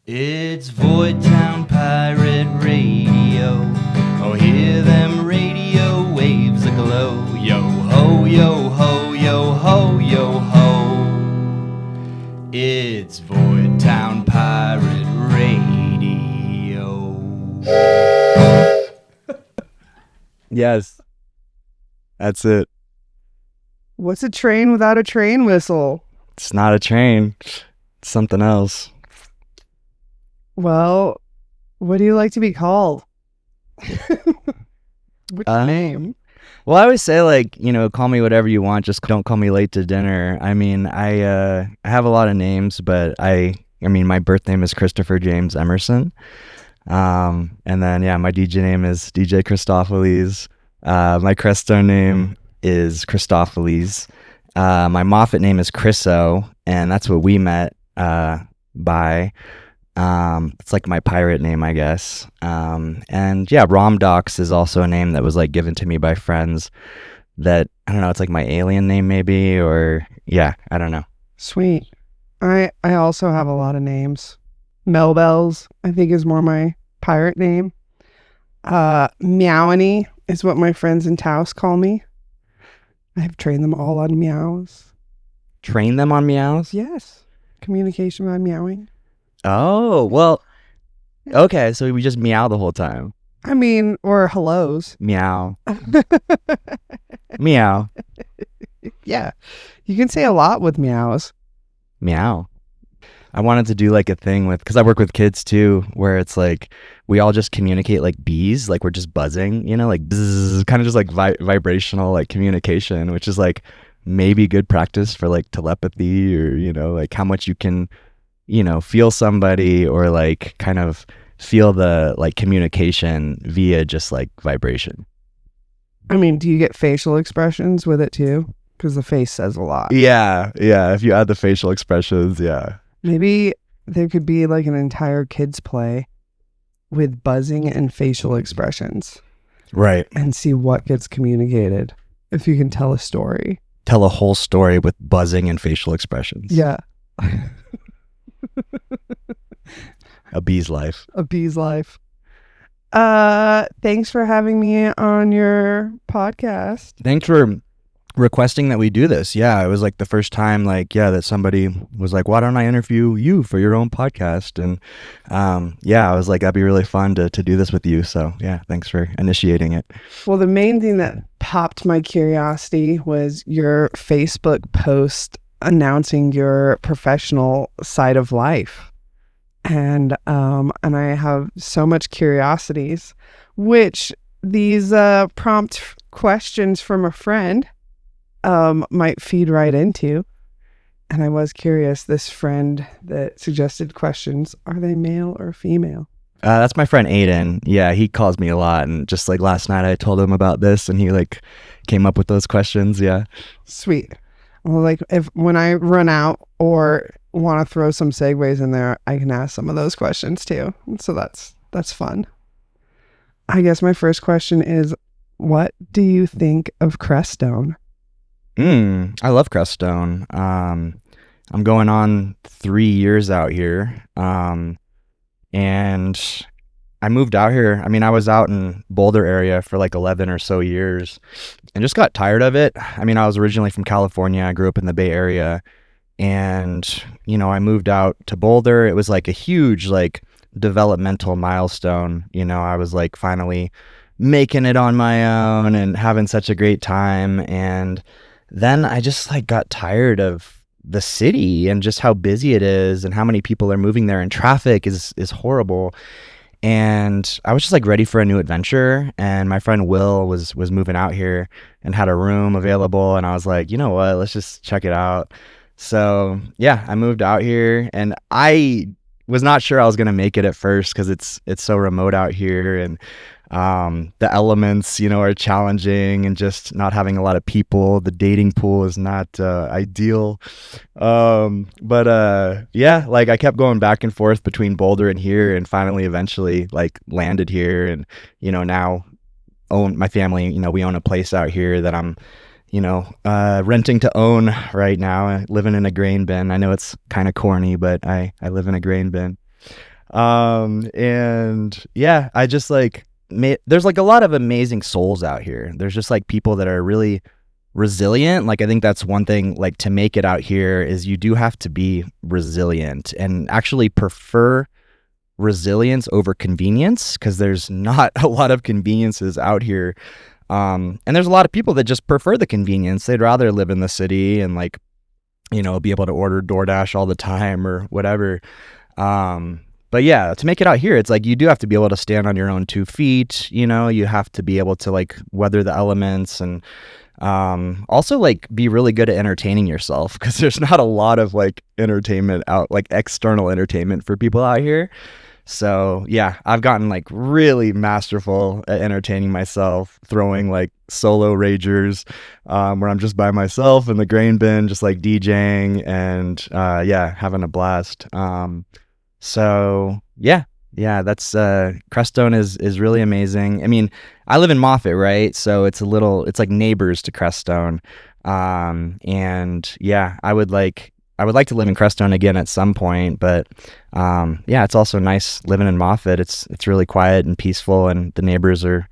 It's Void Town Pirate Radio. Oh, hear them radio waves aglow. Yo ho, yo ho, yo ho, yo ho. It's Void Town Pirate Radio. Yes. That's it. What's a train without a train whistle? It's not a train. It's something else. Well, what do you like to be called? Which name? Well, I always say, like, call me whatever you want. Just don't call me late to dinner. I mean, I have a lot of names, but I mean, my birth name is Christopher James Emerson. And then, my DJ name is DJ Christopheles. My Crestone name is Christopheles. My Moffat name is Chriso, and that's what we met by. It's like my pirate name, I guess. And Romdox is also a name that was like given to me by friends that, I don't know, it's like my alien name maybe, or I don't know. Sweet. I also have a lot of names. Melbells, I think, is more my pirate name. Meowany is what my friends in Taos call me. I've trained them all on meows. Train them on meows? Yes. Communication by meowing. Oh, well, okay, so we just meow the whole time. I mean, or hellos. Meow. Meow. Yeah. You can say a lot with meows. Meow. I wanted to do like a thing because I work with kids too, where it's like we all just communicate like bees, like we're just buzzing, like bzzz, kind of just like vibrational like communication, which is like maybe good practice for like telepathy or, like how much you can feel somebody or like kind of feel the like communication via just like vibration. I mean, do you get facial expressions with it too? Because the face says a lot. Yeah. If you add the facial expressions, yeah. Maybe there could be like an entire kids play with buzzing and facial expressions. Right. And see what gets communicated. If you can tell a story. Tell a whole story with buzzing and facial expressions. Yeah. A bee's life. A bee's life. Thanks for having me on your podcast. Thanks for requesting that we do this. Yeah, it was like the first time that somebody was like, why don't I interview you for your own podcast? And I was like, that'd be really fun to do this with you. So yeah, thanks for initiating it. Well, the main thing that popped my curiosity was your Facebook post announcing your professional side of life. And I have so much curiosities, which these prompt questions from a friend might feed right into. And I was curious, this friend that suggested questions, are they male or female? That's my friend Aiden. Yeah, he calls me a lot, and just like last night I told him about this and he like came up with those questions. Yeah. Sweet. Well, like when I run out or want to throw some segues in there, I can ask some of those questions too. So that's fun. I guess my first question is, what do you think of Crestone? I love Crestone. I'm going on 3 years out here. And I moved out here. I mean, I was out in Boulder area for like 11 or so years and just got tired of it. I mean, I was originally from California. I grew up in the Bay Area, and, I moved out to Boulder. It was like a huge, like, developmental milestone. I was like finally making it on my own and having such a great time. And then I just like got tired of the city and just how busy it is and how many people are moving there, and traffic is horrible. And I was just like ready for a new adventure. And my friend Will was moving out here and had a room available. And I was like, you know what, let's just check it out. So yeah, I moved out here, and I was not sure I was going to make it at first because it's so remote out here. And the elements, are challenging, and just not having a lot of people. The dating pool is not ideal. But I kept going back and forth between Boulder and here, and finally eventually like landed here, and now own my family. We own a place out here that I'm renting to own right now, living in a grain bin. I know it's kind of corny, but I live in a grain bin. And yeah, I just like there's like a lot of amazing souls out here. There's just like people that are really resilient. Like I think that's one thing, like to make it out here is you do have to be resilient and actually prefer resilience over convenience, because there's not a lot of conveniences out here. And there's a lot of people that just prefer the convenience. They'd rather live in the city and like, you know, be able to order DoorDash all the time or whatever. But yeah, to make it out here, it's like you do have to be able to stand on your own 2 feet. You know, you have to be able to like weather the elements, and also like be really good at entertaining yourself, because there's not a lot of like entertainment out, like external entertainment for people out here. So yeah, I've gotten like really masterful at entertaining myself, throwing like solo ragers, where I'm just by myself in the grain bin, just like DJing and yeah, having a blast. So yeah, that's Crestone is really amazing. I mean, I live in Moffat, right? So it's like neighbors to Crestone. And yeah, I would like to live in Crestone again at some point, but yeah, it's also nice living in Moffat. It's really quiet and peaceful, and the neighbors are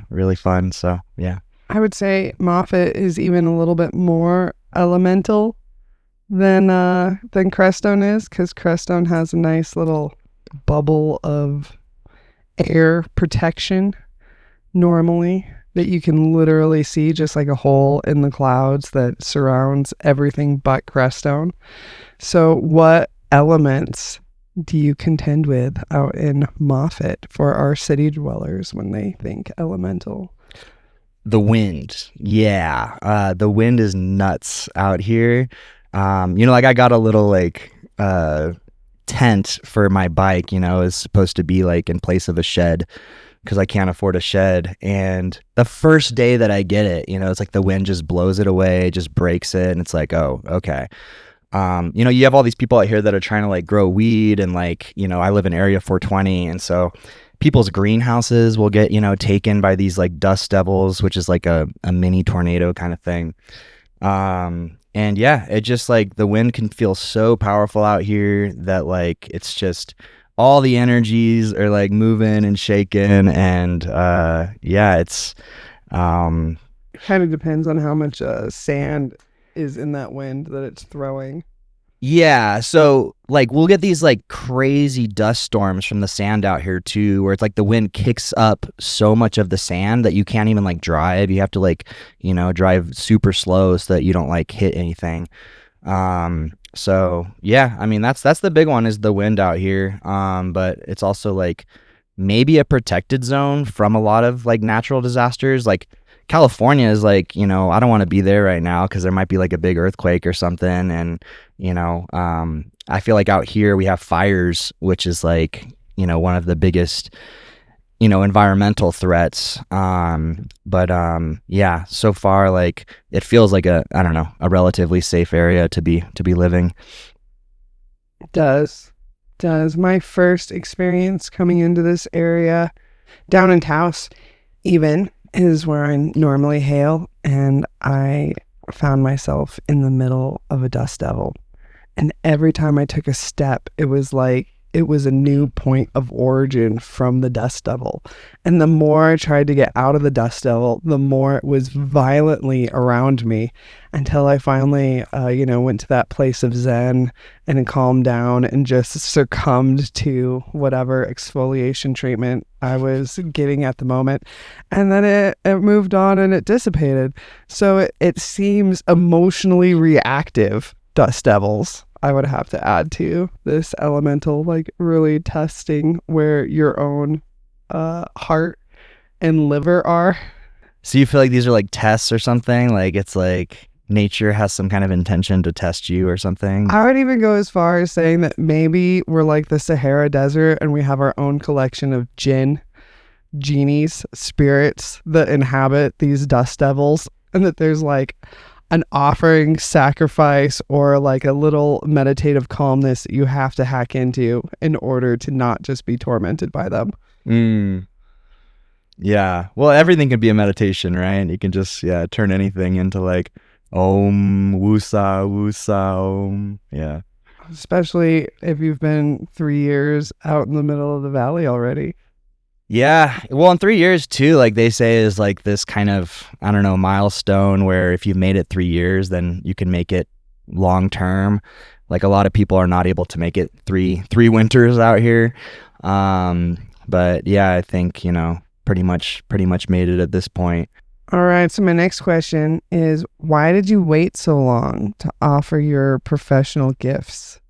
really fun. So yeah. I would say Moffat is even a little bit more elemental than Crestone is, because Crestone has a nice little bubble of air protection normally that you can literally see, just like a hole in the clouds that surrounds everything but Crestone. So what elements do you contend with out in Moffat for our city dwellers when they think elemental? The wind. Yeah. The wind is nuts out here. You know, like I got a little like tent for my bike, you know, is supposed to be like in place of a shed, because I can't afford a shed. And the first day that I get it, you know, it's like the wind just blows it away, just breaks it, and it's like, oh, okay. You know, you have all these people out here that are trying to like grow weed, and like, you know, I live in Area 420, and so people's greenhouses will get, you know, taken by these like dust devils, which is like a mini tornado kind of thing. And yeah, it just like the wind can feel so powerful out here that like it's just all the energies are like moving and shaking, and yeah, it's kind of depends on how much sand is in that wind that it's throwing. Yeah, so like we'll get these like crazy dust storms from the sand out here too, where it's like the wind kicks up so much of the sand that you can't even like drive. You have to like, you know, drive super slow so that you don't like hit anything. So yeah, I mean that's the big one, is the wind out here. But it's also like maybe a protected zone from a lot of like natural disasters. Like California is like, you know, I don't want to be there right now because there might be like a big earthquake or something. And, you know, I feel like out here we have fires, which is like, you know, one of the biggest, you know, environmental threats. But yeah, so far, like it feels like a relatively safe area to be living. Does my first experience coming into this area down in Taos even is where I normally hail, and I found myself in the middle of a dust devil, and every time I took a step it was like it was a new point of origin from the dust devil. And the more I tried to get out of the dust devil, the more it was violently around me, until I finally went to that place of zen and calmed down and just succumbed to whatever exfoliation treatment I was getting at the moment. And then it moved on and it dissipated. So it seems emotionally reactive, dust devils, I would have to add to this elemental, like really testing where your own heart and liver are. So you feel like these are like tests or something? Like it's like nature has some kind of intention to test you or something? I would even go as far as saying that maybe we're like the Sahara Desert and we have our own collection of genies, spirits that inhabit these dust devils, and that there's like an offering, sacrifice, or like a little meditative calmness that you have to hack into in order to not just be tormented by them. Yeah. Well, everything can be a meditation, right? You can just turn anything into like Om Wusa Wusa Om. Yeah. especially if you've been 3 years out in the middle of the valley already. Yeah. Well, in 3 years too, like they say is like this kind of, I don't know, milestone where if you've made it 3 years, then you can make it long term. Like a lot of people are not able to make it three winters out here. But yeah, I think, pretty much made it at this point. All right. So my next question is, why did you wait so long to offer your professional gifts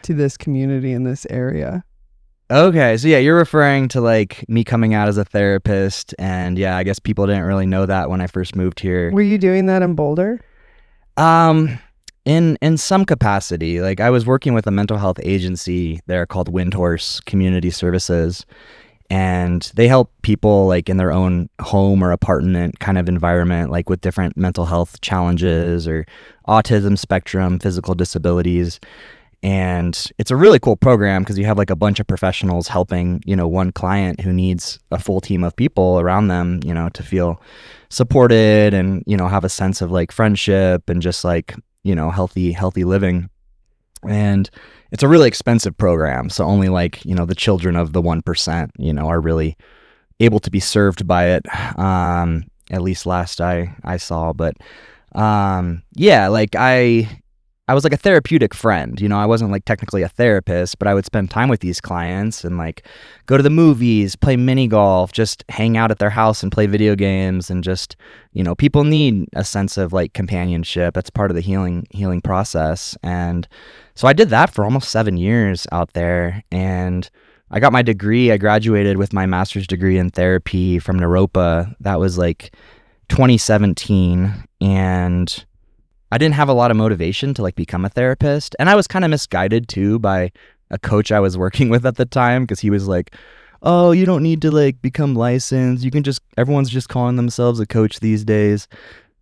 to this community in this area? Okay, so yeah, you're referring to like me coming out as a therapist, and yeah, I guess people didn't really know that when I first moved here. Were you doing that in Boulder? In some capacity, like I was working with a mental health agency there called Windhorse Community Services, and they help people like in their own home or apartment kind of environment, like with different mental health challenges or autism spectrum, physical disabilities. And it's a really cool program because you have like a bunch of professionals helping, one client who needs a full team of people around them, to feel supported and, have a sense of like friendship and just like, healthy living. And it's a really expensive program. So only like, the children of the 1%, are really able to be served by it. At least last I saw. But yeah, like I was like a therapeutic friend, I wasn't like technically a therapist, but I would spend time with these clients and like go to the movies, play mini golf, just hang out at their house and play video games. And just, people need a sense of like companionship. That's part of the healing process. And so I did that for almost 7 years out there, and I got my degree. I graduated with my master's degree in therapy from Naropa. That was like 2017. And I didn't have a lot of motivation to like become a therapist. And I was kind of misguided too by a coach I was working with at the time, because he was like, oh, you don't need to like become licensed. You can just, everyone's just calling themselves a coach these days.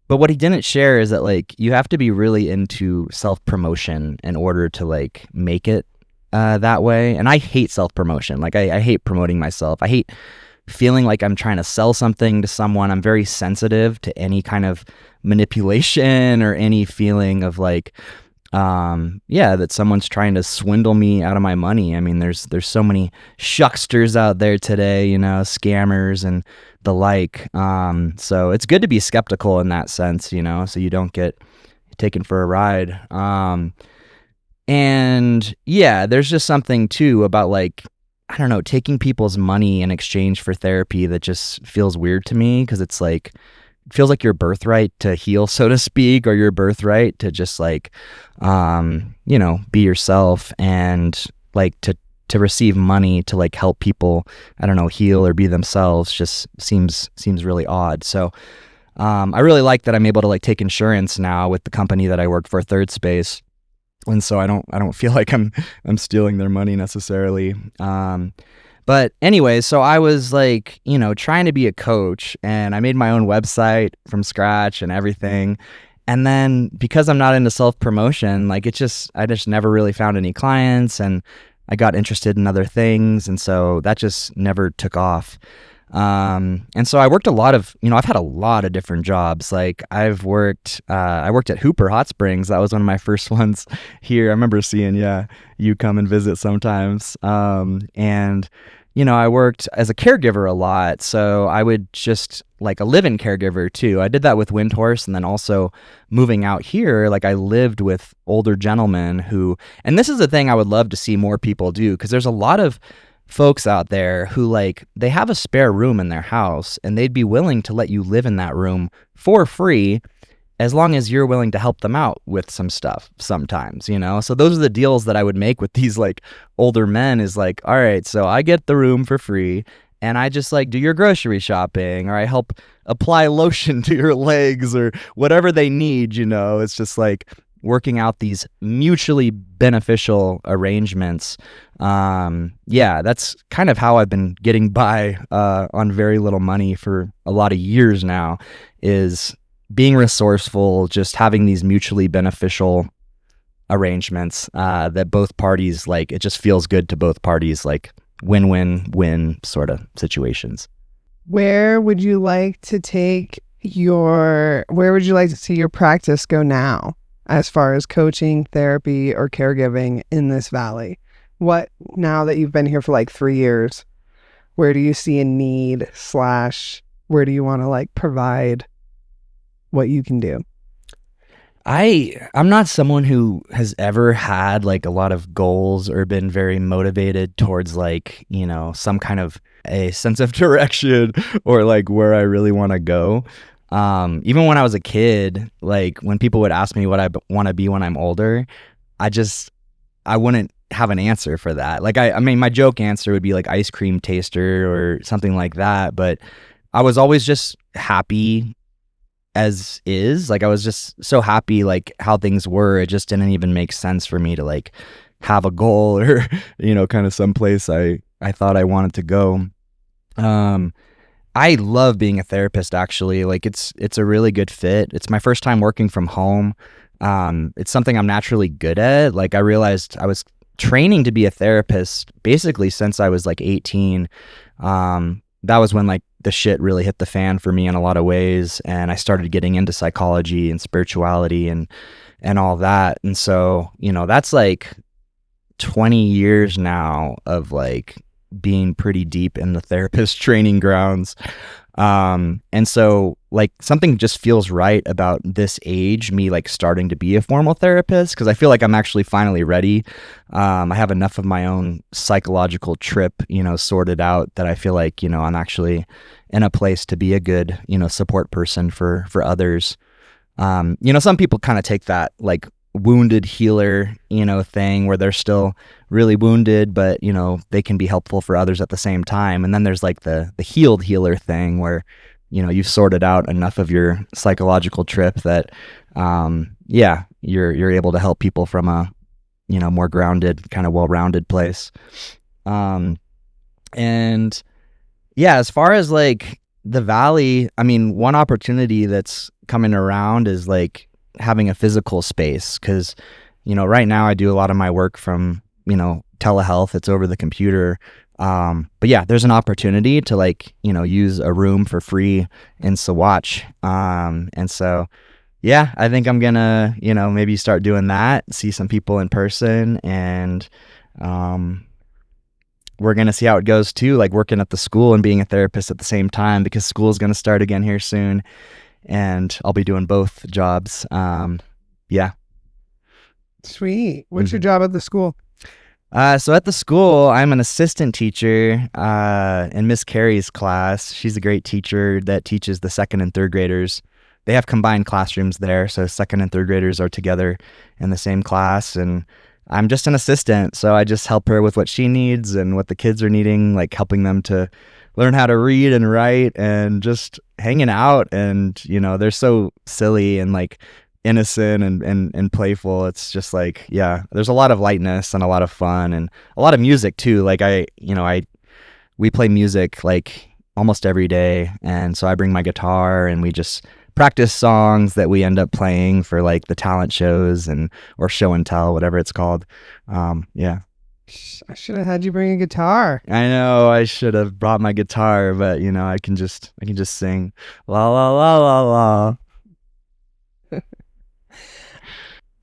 But what he didn't share is that like you have to be really into self-promotion in order to like make it that way. And I hate self-promotion. Like I hate promoting myself. I hate feeling like I'm trying to sell something to someone. I'm very sensitive to any kind of manipulation or any feeling of like, that someone's trying to swindle me out of my money. I mean, there's so many shucksters out there today, scammers and the like. So it's good to be skeptical in that sense, so you don't get taken for a ride. And yeah, there's just something too about like, I don't know, taking people's money in exchange for therapy that just feels weird to me, because it's like, it feels like your birthright to heal, so to speak, or your birthright to just like, be yourself, and like to receive money to like help people, I don't know, heal or be themselves just seems really odd. So I really like that I'm able to like take insurance now with the company that I work for, Third Space. And so I don't feel like I'm stealing their money necessarily. But anyway, so I was like, trying to be a coach, and I made my own website from scratch and everything. And then because I'm not into self-promotion, like I just never really found any clients, and I got interested in other things. And so that just never took off. And so I worked a lot of, I've had a lot of different jobs. Like I worked at Hooper Hot Springs. That was one of my first ones here. I remember seeing, you come and visit sometimes. And I worked as a caregiver a lot. So I would just like a live-in caregiver too. I did that with Windhorse, and then also moving out here, like I lived with older gentlemen who, and this is the thing I would love to see more people do, because there's a lot of folks out there who like they have a spare room in their house, and they'd be willing to let you live in that room for free as long as you're willing to help them out with some stuff sometimes, so those are the deals that I would make with these like older men, is like, all right, so I get the room for free, and I just like do your grocery shopping, or I help apply lotion to your legs or whatever they need. It's just like working out these mutually beneficial arrangements. That's kind of how I've been getting by on very little money for a lot of years now, is being resourceful, just having these mutually beneficial arrangements that both parties like. It just feels good to both parties, like win-win-win sort of situations. Where would you like to see your practice go now? as far as coaching, therapy, or caregiving in this valley? What, now that you've been here for like 3 years, where do you see a need / where do you want to like provide what you can do? I'm not someone who has ever had like a lot of goals or been very motivated towards like, some kind of a sense of direction or like where I really want to go. Even when I was a kid, like when people would ask me what I want to be when I'm older, I wouldn't have an answer for that. Like, I mean, my joke answer would be like ice cream taster or something like that. But I was always just happy as is. Like, I was just so happy, like how things were. It just didn't even make sense for me to like have a goal or, kind of someplace I thought I wanted to go. I love being a therapist, actually. Like, it's a really good fit. It's my first time working from home. It's something I'm naturally good at. Like, I realized I was training to be a therapist basically since I was like 18. That was when like the shit really hit the fan for me in a lot of ways, and I started getting into psychology and spirituality and all that. And so, that's like 20 years now of like being pretty deep in the therapist training grounds. And so like something just feels right about this age, me like starting to be a formal therapist, because I feel like I'm actually finally ready. I have enough of my own psychological trip, sorted out, that I feel like, I'm actually in a place to be a good, support person for others. Some people kind of take that like wounded healer, thing where they're still really wounded, but, they can be helpful for others at the same time. And then there's like the healed healer thing where, you've sorted out enough of your psychological trip that, you're able to help people from a, more grounded, kind of well-rounded place. And yeah, as far as like the valley, I mean, one opportunity that's coming around is like having a physical space, because right now I do a lot of my work from telehealth. It's over the computer, but yeah, there's an opportunity to like use a room for free in Saguache, and so yeah, I think I'm gonna maybe start doing that, see some people in person, and we're gonna see how it goes too, like working at the school and being a therapist at the same time, because school is gonna start again here soon, and I'll be doing both jobs. Yeah. Sweet. What's your job at the school? So at the school, I'm an assistant teacher in Miss Carey's class. She's a great teacher that teaches the second and third graders. They have combined classrooms there, so second and third graders are together in the same class, and I'm just an assistant, so I just help her with what she needs and what the kids are needing, like helping them to learn how to read and write, and just hanging out. And they're so silly and like innocent and playful. It's just like, yeah, there's a lot of lightness and a lot of fun and a lot of music too. Like we play music like almost every day, and so I bring my guitar and we just practice songs that we end up playing for like the talent shows or show and tell, whatever it's called. Yeah. I should have had you bring a guitar. I know I should have brought my guitar, but I can just sing la la la la la.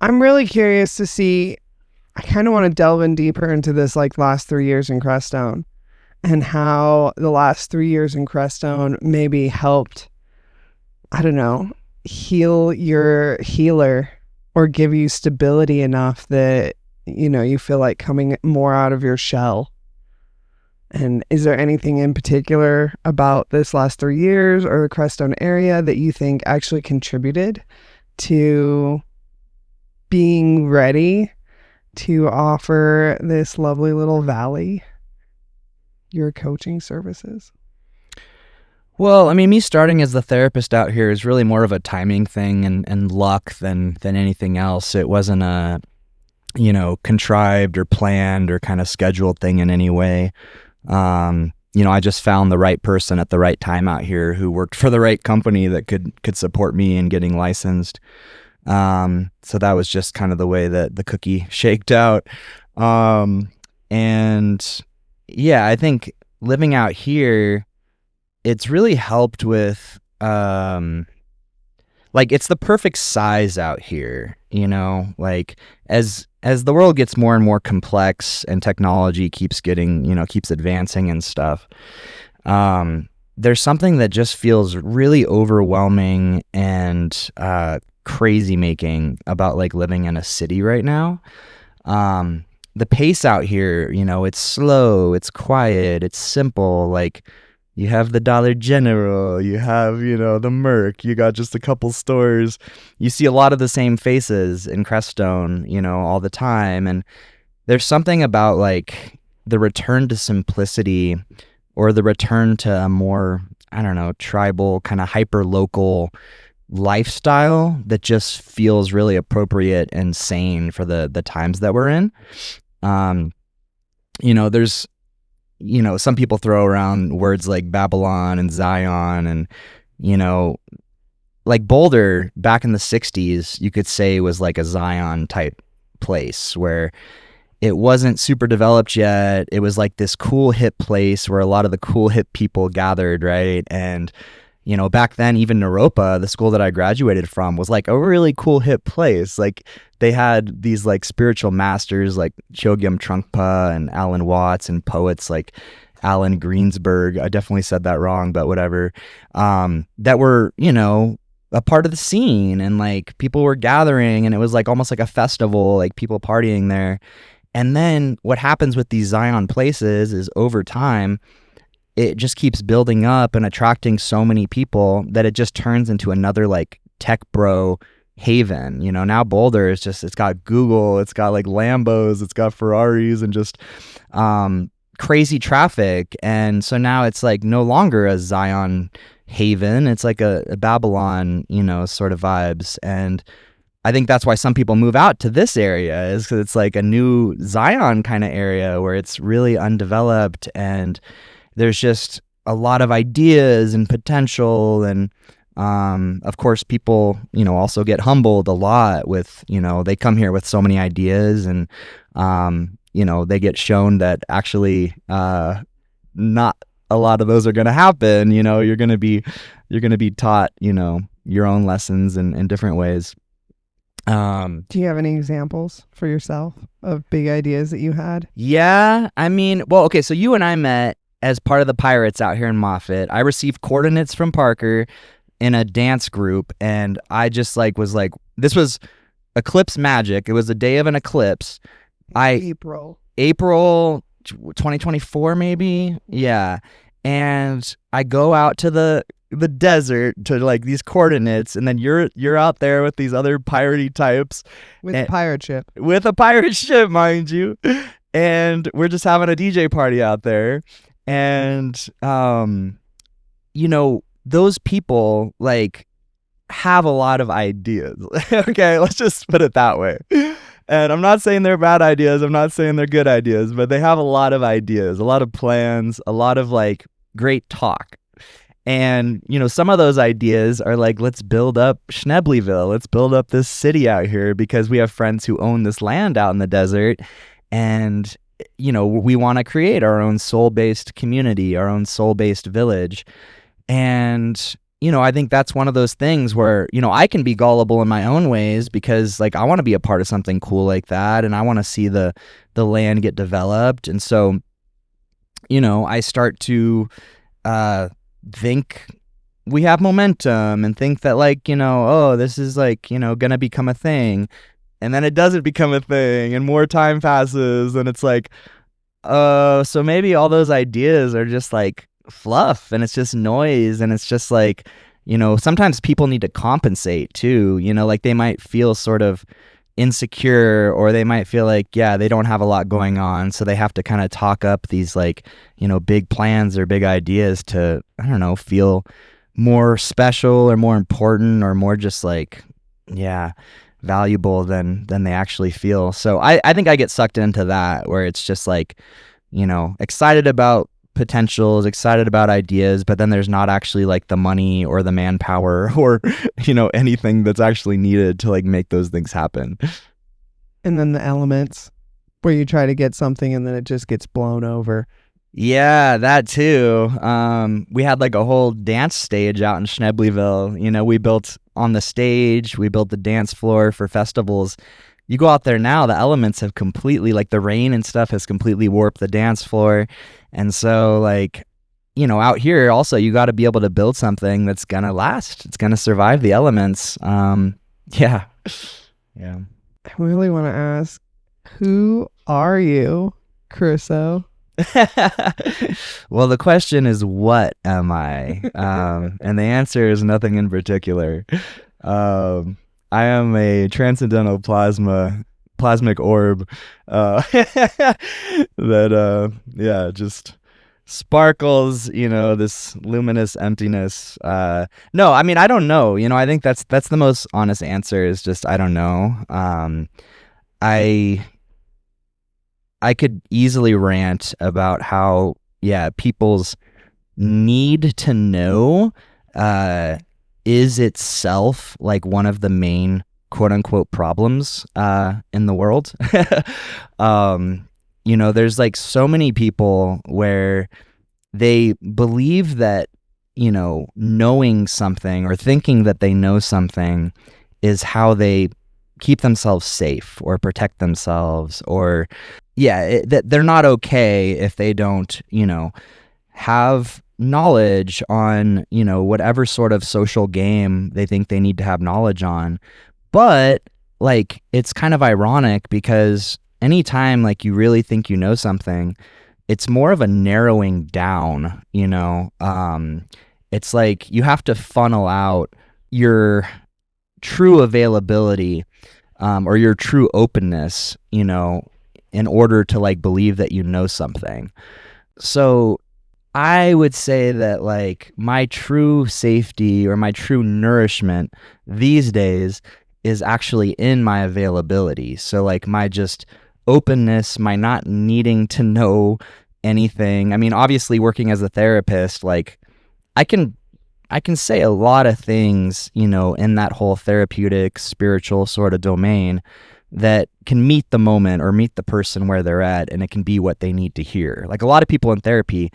I'm really curious to see, I kind of want to delve in deeper into this like last 3 years in Crestone, and how the last 3 years in Crestone maybe helped, I don't know, heal your healer, or give you stability enough that you feel like coming more out of your shell. And is there anything in particular about this last 3 years or the Crestone area that you think actually contributed to being ready to offer this lovely little valley your coaching services? Well, I mean, me starting as the therapist out here is really more of a timing thing and luck than anything else. It wasn't a contrived or planned or kind of scheduled thing in any way. I just found the right person at the right time out here who worked for the right company that could support me in getting licensed. So that was just kind of the way that the cookie shaked out. And yeah, I think living out here, it's really helped with, like it's the perfect size out here, you know, like as the world gets more and more complex and technology keeps getting, you know, keeps advancing and stuff. There's something that just feels really overwhelming and crazy making about like living in a city right now. The pace out here, you know, it's slow, it's quiet, it's simple. Like you have the Dollar General, you have, you know, the Merc, you got just a couple stores. You see a lot of the same faces in Crestone, you know, all the time. And there's something about like the return to simplicity or the return to a more, I don't know, tribal, kind of hyper local lifestyle that just feels really appropriate and sane for the times that we're in. You know, there's, you know, some people throw around words like Babylon and Zion, and, you know, like Boulder back in the 60s, you could say was like a Zion type place where it wasn't super developed yet. It was like this cool hip place where a lot of the cool hip people gathered, right? And, you know, back then, even Naropa, the school that I graduated from, was like a really cool hip place. Like they had these like spiritual masters like Chogyam Trungpa and Alan Watts, and poets like Allen Greensberg. I definitely said that wrong, but whatever. That were, you know, a part of the scene, and like people were gathering, and it was like almost like a festival, like people partying there. And then what happens with these Zion places is over time, it just keeps building up and attracting so many people that it just turns into another like tech bro haven. You know, now Boulder is just, it's got Google, it's got like Lambos, it's got Ferraris, and just crazy traffic. And so now it's like no longer a Zion haven, it's like a Babylon, you know, sort of vibes. And I think that's why some people move out to this area, is because it's like a new Zion kind of area where it's really undeveloped, and there's just a lot of ideas and potential. And of course, people, you know, also get humbled a lot with, you know, they come here with so many ideas, and you know, they get shown that actually not a lot of those are going to happen. You know, you're going to be taught, you know, your own lessons in different ways. Do you have any examples for yourself of big ideas that you had? Yeah, I mean, well, okay, so you and I met as part of the Pirates out here in Moffat. I received coordinates from Parker in a dance group, and I just like was like, this was eclipse magic. It was the day of an eclipse. April 2024 maybe. Yeah. And I go out to the desert to like these coordinates, and then you're out there with these other piratey types with a pirate ship, mind you, and we're just having a DJ party out there. And you know, those people like have a lot of ideas. Okay, let's just put it that way. And I'm not saying they're bad ideas, I'm not saying they're good ideas, but they have a lot of ideas, a lot of plans, a lot of like great talk. And, you know, some of those ideas are like, let's build up Schnebleyville. Let's build up this city out here because we have friends who own this land out in the desert. And, you know, we want to create our own soul-based community, our own soul-based village. And, you know, I think that's one of those things where, you know, I can be gullible in my own ways because, like, I want to be a part of something cool like that. And I want to see the land get developed. And so, you know, I start to think we have momentum and think that, like, you know, oh, this is like, you know, gonna become a thing, and then it doesn't become a thing, and more time passes, and it's like, so maybe all those ideas are just like fluff, and it's just noise, and it's just like, you know, sometimes people need to compensate too, you know, like they might feel sort of insecure, or they might feel like, yeah, they don't have a lot going on, so they have to kind of talk up these, like, you know, big plans or big ideas to, I don't know, feel more special or more important or more just like, yeah, valuable than they actually feel. So I think I get sucked into that, where it's just like, you know, excited about potentials, excited about ideas, but then there's not actually like the money or the manpower or, you know, anything that's actually needed to like make those things happen. And then the elements where you try to get something and then it just gets blown over. Yeah, that too. We had like a whole dance stage out in Schnebleyville. You know, we built on the stage. We built the dance floor for festivals. You go out there now, the elements have completely, like the rain and stuff has completely warped the dance floor. And so like, you know, out here also, you got to be able to build something that's going to last. It's going to survive the elements. Yeah. Yeah. I really want to ask, who are you, Chriso? Well, the question is, what am I? And the answer is nothing in particular. I am a transcendental plasmic orb that, yeah, just sparkles, you know, this luminous emptiness. No, I mean, I don't know. You know, I think that's the most honest answer is just, I don't know. I could easily rant about how, yeah, people's need to know is itself like one of the main quote unquote problems in the world. You know, there's like so many people where they believe that, you know, knowing something or thinking that they know something is how they keep themselves safe or protect themselves, or that they're not okay if they don't, you know, have knowledge on, you know, whatever sort of social game they think they need to have knowledge on. But like, it's kind of ironic because anytime like you really think you know something, it's more of a narrowing down, you know. It's like you have to funnel out your true availability or your true openness, you know, in order to like believe that you know something. So I would say that like my true safety or my true nourishment these days is actually in my availability. So like my just openness, my not needing to know anything. I mean, obviously working as a therapist, like I can say a lot of things, you know, in that whole therapeutic, spiritual sort of domain that can meet the moment or meet the person where they're at, and it can be what they need to hear. Like a lot of people in therapy,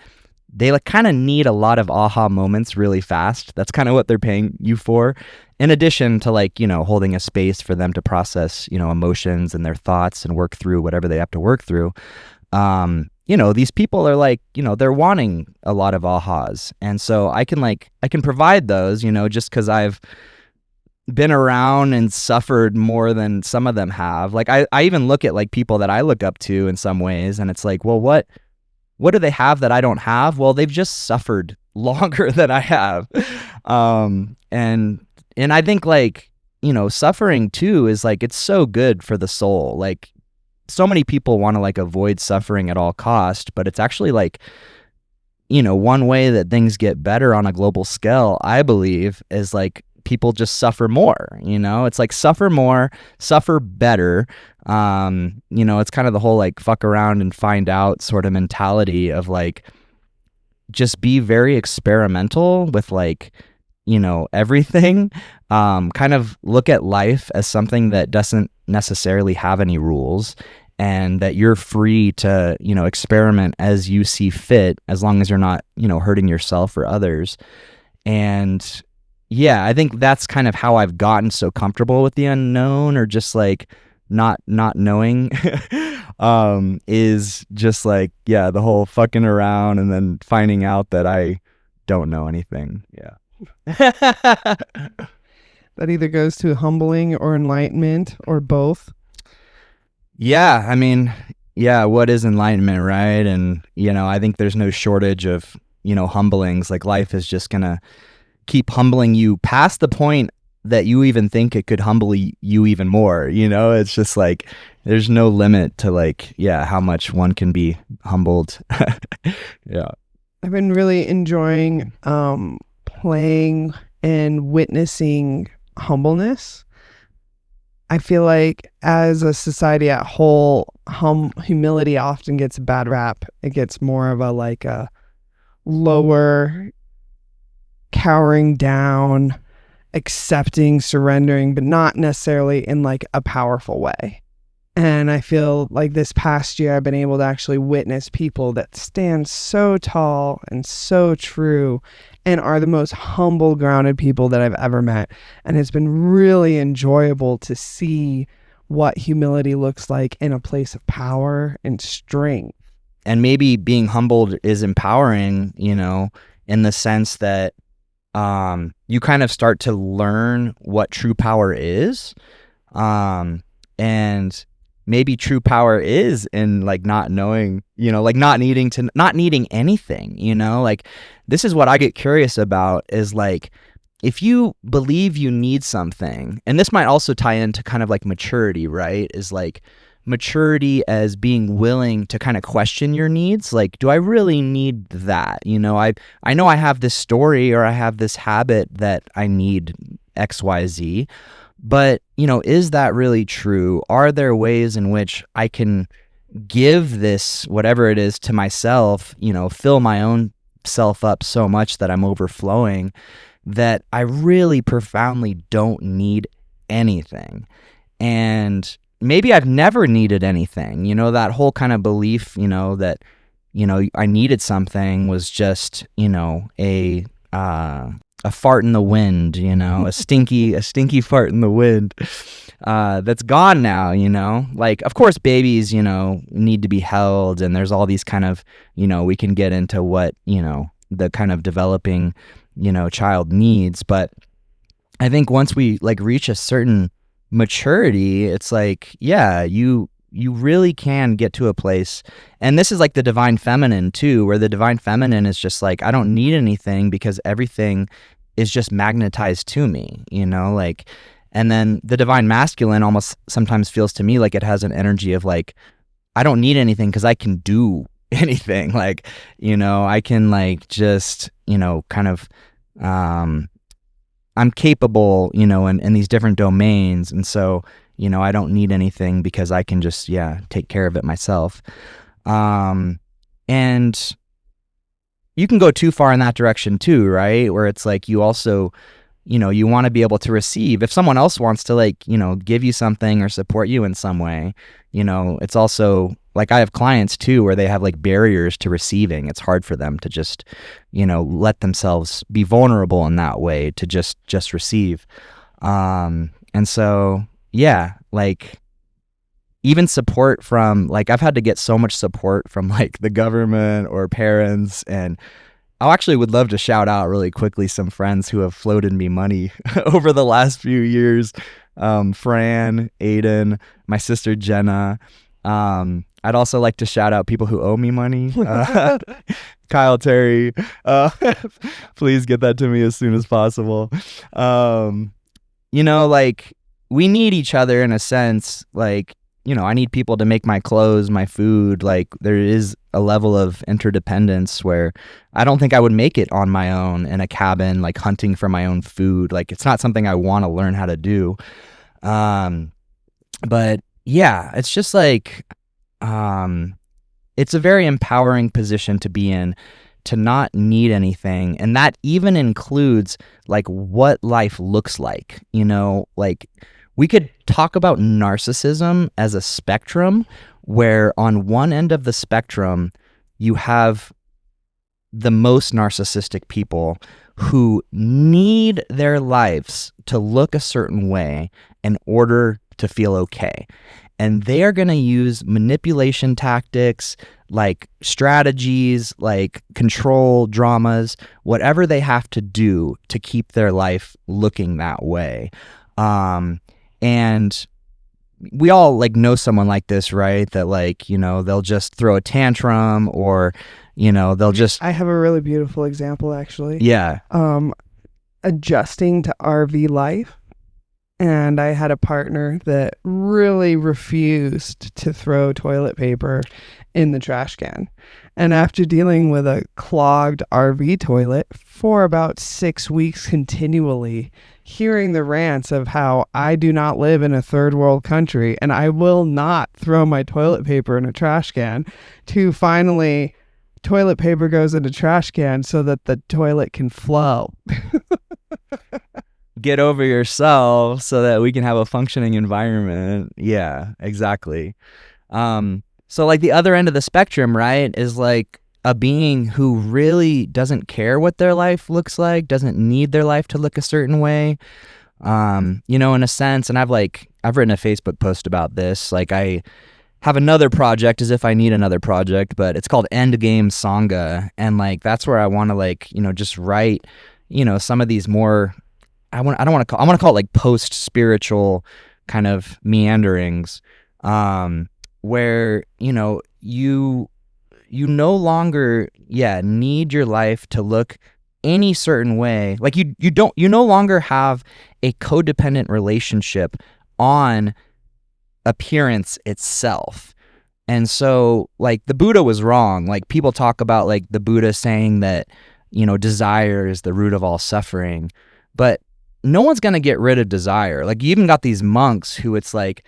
they like kind of need a lot of aha moments really fast. That's kind of what they're paying you for, in addition to like, you know, holding a space for them to process, you know, emotions and their thoughts and work through whatever they have to work through. You know, these people are like, you know, they're wanting a lot of ahas. And so I can provide those, you know, just because I've been around and suffered more than some of them have. Like I even look at like people that I look up to in some ways, and it's like, well, what do they have that I don't have? Well, they've just suffered longer than I have. And I think like, you know, suffering too is like, it's so good for the soul. Like so many people want to like avoid suffering at all cost, but it's actually like, you know, one way that things get better on a global scale, I believe, is like people just suffer more. You know, it's like suffer more, suffer better. You know, it's kind of the whole like fuck around and find out sort of mentality of like just be very experimental with like, you know, everything. Kind of look at life as something that doesn't necessarily have any rules, and that you're free to, you know, experiment as you see fit, as long as you're not, you know, hurting yourself or others. And yeah, I think that's kind of how I've gotten so comfortable with the unknown, or just like not knowing is just like, yeah, the whole fucking around and then finding out that I don't know anything. Yeah. That either goes to humbling or enlightenment or both. Yeah, I mean, yeah, what is enlightenment, right? And, you know, I think there's no shortage of, you know, humblings. Like life is just gonna keep humbling you past the point that you even think it could humble you even more. You know, it's just like there's no limit to like, yeah, how much one can be humbled. Yeah. I've been really enjoying playing and witnessing humbleness. I feel like as a society at whole, humility often gets a bad rap. It gets more of a like a lower, cowering down, accepting, surrendering, but not necessarily in like a powerful way. And I feel like this past year I've been able to actually witness people that stand so tall and so true and are the most humble, grounded people that I've ever met. And it's been really enjoyable to see what humility looks like in a place of power and strength. And maybe being humbled is empowering, in the sense that you kind of start to learn what true power is. And maybe true power is in like not knowing, like not needing anything, like this is what I get curious about is like, if you believe you need something, and this might also tie into kind of like maturity, right? Is like maturity as being willing to kind of question your needs. Like, do I really need that? I know I have this story or I have this habit that I need XYZ. But, is that really true? Are there ways in which I can give this, whatever it is, to myself, fill my own self up so much that I'm overflowing, that I really profoundly don't need anything? And maybe I've never needed anything, that whole kind of belief, that, I needed something was just, a fart in the wind, a stinky fart in the wind, that's gone now, like, of course, babies, need to be held, and there's all these kind of, we can get into what, the kind of developing, child needs. But I think once we like reach a certain maturity, it's like, yeah, you really can get to a place, and this is like the divine feminine too, where the divine feminine is just like, I don't need anything because everything is just magnetized to me, like, and then the divine masculine almost sometimes feels to me like it has an energy of like, I don't need anything because I can do anything, like, I can like just, kind of, I'm capable, in these different domains, and so, I don't need anything because I can just, take care of it myself. And you can go too far in that direction too, right? Where it's like you also, you want to be able to receive. If someone else wants to like, give you something or support you in some way, it's also like I have clients too where they have like barriers to receiving. It's hard for them to just, let themselves be vulnerable in that way, to just receive. And so, yeah, like even support from, like, I've had to get so much support from like the government or parents, and I actually would love to shout out really quickly some friends who have floated me money over the last few years. Fran, Aiden, my sister Jenna. I'd also like to shout out people who owe me money. Kyle, Terry, please get that to me as soon as possible. Like, we need each other in a sense, like, I need people to make my clothes, my food. Like, there is a level of interdependence where I don't think I would make it on my own in a cabin, like hunting for my own food. Like, it's not something I want to learn how to do. But yeah, it's just like, it's a very empowering position to be in, to not need anything. And that even includes like what life looks like, like, we could talk about narcissism as a spectrum where on one end of the spectrum, you have the most narcissistic people who need their lives to look a certain way in order to feel okay. And they are going to use manipulation tactics, like strategies, like control dramas, whatever they have to do to keep their life looking that way. And we all like know someone like this, right? That like, they'll just throw a tantrum, or, they'll just... I have a really beautiful example, actually. Yeah. Adjusting to RV life. And I had a partner that really refused to throw toilet paper in the trash can. And after dealing with a clogged RV toilet for about 6 weeks continually, hearing the rants of how I do not live in a third world country and I will not throw my toilet paper in a trash can, to finally toilet paper goes in a trash can so that the toilet can flow. get over yourself so that we can have a functioning environment. Yeah, exactly. So like the other end of the spectrum, right, is like a being who really doesn't care what their life looks like, doesn't need their life to look a certain way. In a sense, and I've written a Facebook post about this. Like I have another project as if I need another project, but it's called Endgame Sangha. And like, that's where I want to just write, some of these more, I want to call it like post-spiritual kind of meanderings, where, you no longer, need your life to look any certain way. Like you no longer have a codependent relationship on appearance itself. And so like the Buddha was wrong. Like people talk about like the Buddha saying that, desire is the root of all suffering, but no one's going to get rid of desire. Like you even got these monks who it's like,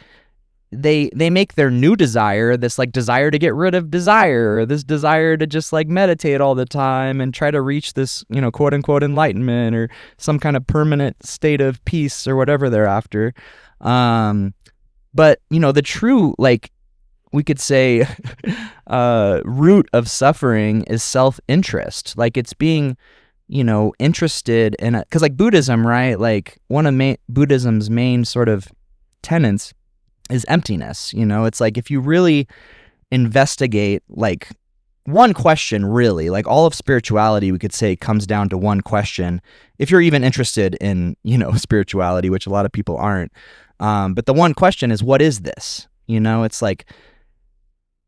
they make their new desire this like desire to get rid of desire, or this desire to just like meditate all the time and try to reach this, quote unquote enlightenment or some kind of permanent state of peace or whatever they're after. But the true, like we could say, root of suffering is self-interest. Like it's being, interested in it. Because like Buddhism, right? Like one of Buddhism's main sort of tenets is emptiness. It's like if you really investigate like one question, really, like all of spirituality, we could say comes down to one question. If you're even interested in, spirituality, which a lot of people aren't. But the one question is, what is this? It's like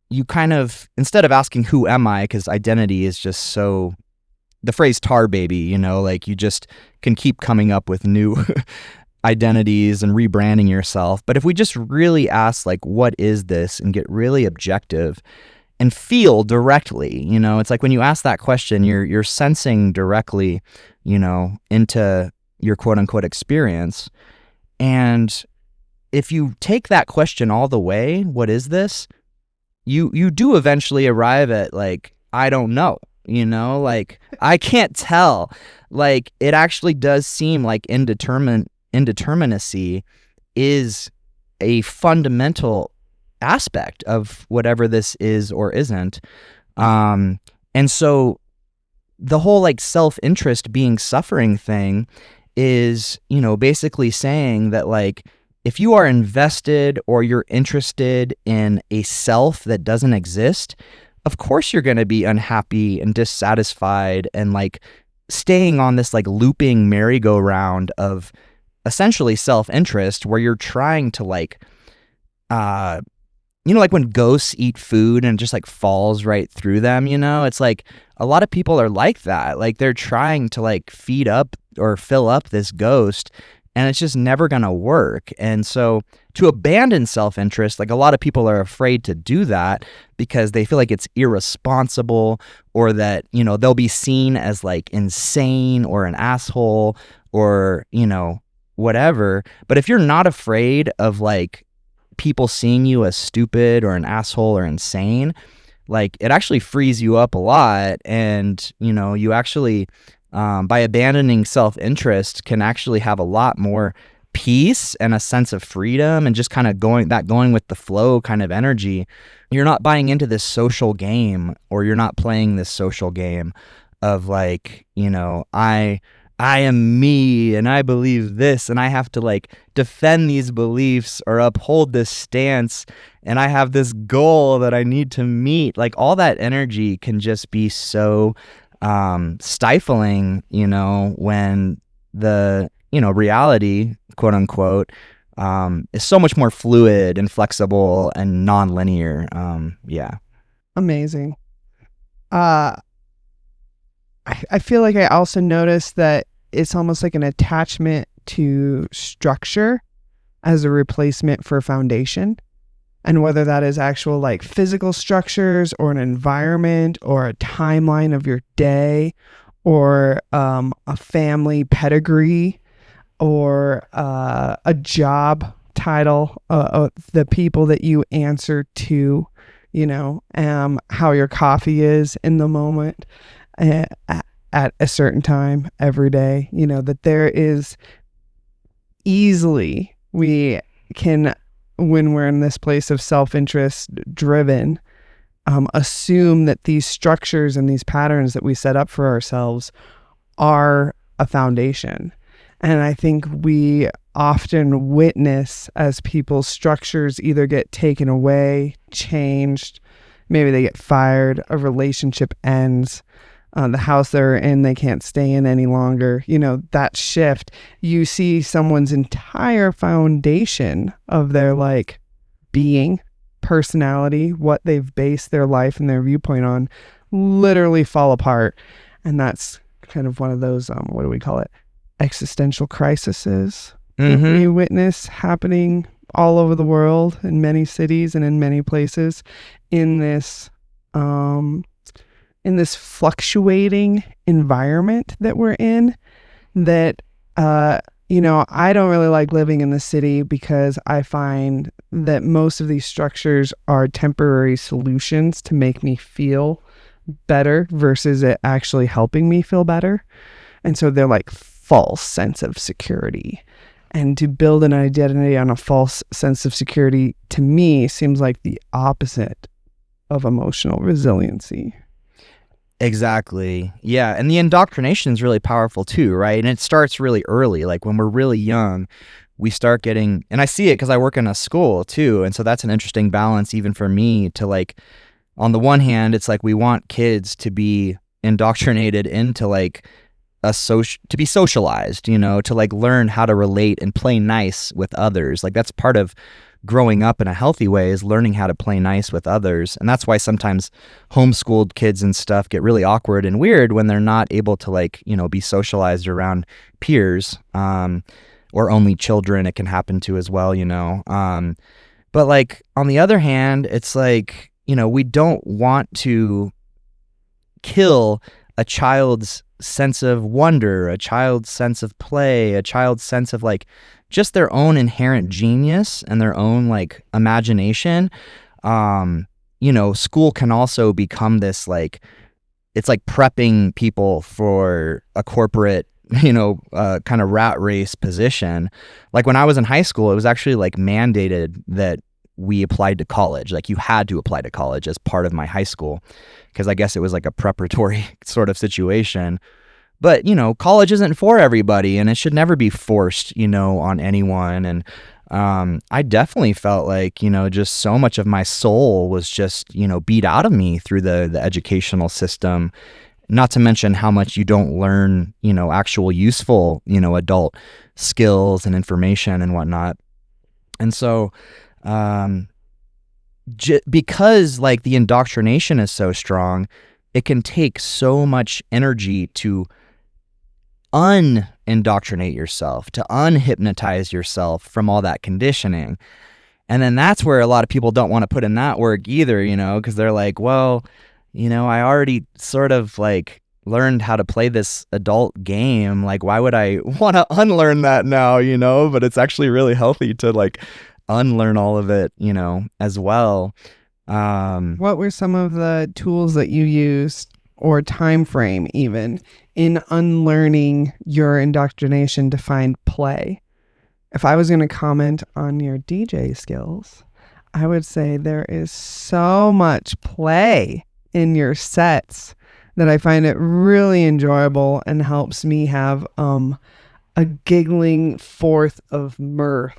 you kind of, instead of asking who am I, because identity is just so, the phrase tar baby, like you just can keep coming up with new identities and rebranding yourself. But if we just really ask like, what is this, and get really objective and feel directly, it's like when you ask that question, you're sensing directly, into your quote unquote experience. And if you take that question all the way, what is this? You do eventually arrive at like, I don't know, like I can't tell. Like it actually does seem like indeterminacy is a fundamental aspect of whatever this is or isn't. And so the whole like self-interest being suffering thing is, basically saying that like, if you are invested or you're interested in a self that doesn't exist, of course you're going to be unhappy and dissatisfied and like staying on this like looping merry-go-round of essentially self-interest where you're trying to like, like when ghosts eat food and it just like falls right through them, it's like a lot of people are like that. Like they're trying to like feed up or fill up this ghost, and it's just never going to work. And so to abandon self-interest, like a lot of people are afraid to do that because they feel like it's irresponsible, or that, they'll be seen as like insane or an asshole or, whatever. But if you're not afraid of like people seeing you as stupid or an asshole or insane, like it actually frees you up a lot. And, you actually, by abandoning self-interest, can actually have a lot more peace and a sense of freedom and just kind of going with the flow kind of energy. You're not buying into this social game, or you're not playing this social game of like, I am me and I believe this and I have to like defend these beliefs or uphold this stance and I have this goal that I need to meet. Like all that energy can just be so stifling, when the, reality, quote unquote, is so much more fluid and flexible and non-linear. Yeah. Amazing. I feel like I also noticed that it's almost like an attachment to structure as a replacement for foundation. And whether that is actual like physical structures or an environment or a timeline of your day or a family pedigree or a job title, the people that you answer to, how your coffee is in the moment at a certain time every day, that there is easily we can, when we're in this place of self-interest driven, assume that these structures and these patterns that we set up for ourselves are a foundation. And I think we often witness as people's structures either get taken away, changed, maybe they get fired, a relationship ends, the house they're in, they can't stay in any longer. That shift, you see someone's entire foundation of their like being, personality, what they've based their life and their viewpoint on, literally fall apart. And that's kind of one of those, what do we call it? Existential crises that we witness happening all over the world in many cities and in many places in this fluctuating environment that we're in, that I don't really like living in the city because I find that most of these structures are temporary solutions to make me feel better versus it actually helping me feel better. And so they're like false sense of security. And to build an identity on a false sense of security, to me, seems like the opposite of emotional resiliency. Exactly. Yeah. And the indoctrination is really powerful too, right? And it starts really early. Like when we're really young, we start getting, and I see it because I work in a school too. And so that's an interesting balance even for me to like, on the one hand, it's like we want kids to be indoctrinated into like to be socialized, to like learn how to relate and play nice with others. Like that's part of growing up in a healthy way, is learning how to play nice with others. And that's why sometimes homeschooled kids and stuff get really awkward and weird when they're not able to like, be socialized around peers, or only children it can happen to as well, but like on the other hand, it's like, we don't want to kill a child's sense of wonder, a child's sense of play, a child's sense of like just their own inherent genius and their own like imagination. School can also become this like, it's like prepping people for a corporate, kind of rat race position. Like when I was in high school, it was actually like mandated that we applied to college. Like you had to apply to college as part of my high school, because I guess it was like a preparatory sort of situation. But, college isn't for everybody, and it should never be forced, on anyone. And I definitely felt like, just so much of my soul was just, beat out of me through the educational system. Not to mention how much you don't learn, actual useful, adult skills and information and whatnot. And so because like the indoctrination is so strong, it can take so much energy to un-indoctrinate yourself, to unhypnotize yourself from all that conditioning. And then that's where a lot of people don't want to put in that work either, because they're like, well, I already sort of like learned how to play this adult game. Like, why would I want to unlearn that now, But it's actually really healthy to like unlearn all of it, as well. What were some of the tools that you used, or time frame even, in unlearning your indoctrination to find play? If I was going to comment on your DJ skills, I would say there is so much play in your sets that I find it really enjoyable and helps me have a giggling forth of mirth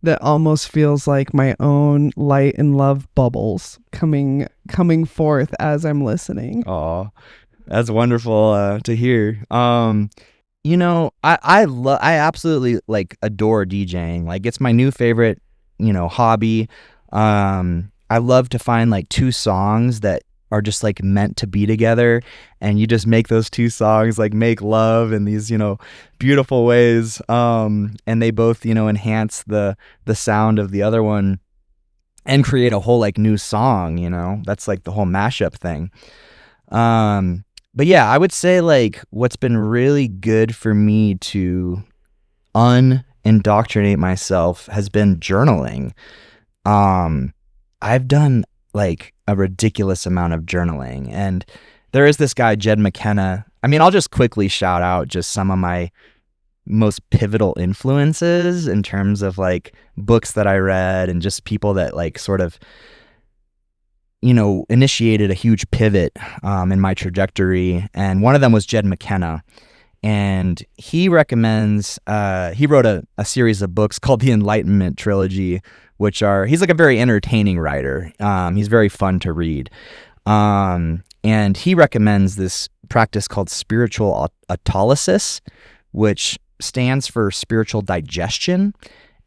that almost feels like my own light and love bubbles coming forth as I'm listening. Oh, that's wonderful to hear. I absolutely like adore DJing. Like it's my new favorite, hobby. I love to find like two songs that are just like meant to be together, and you just make those two songs like make love in these beautiful ways, and they both enhance the sound of the other one and create a whole like new song. That's like the whole mashup thing. But yeah, I would say like what's been really good for me to un-indoctrinate myself has been journaling. I've done like a ridiculous amount of journaling, and there is this guy, Jed McKenna. I mean, I'll just quickly shout out just some of my most pivotal influences in terms of like books that I read and just people that like sort of, you know, initiated a huge pivot in my trajectory. And one of them was Jed McKenna. And he recommends, he wrote a series of books called the Enlightenment Trilogy, which are, he's like a very entertaining writer. He's very fun to read. And he recommends this practice called spiritual autolysis, which stands for spiritual digestion.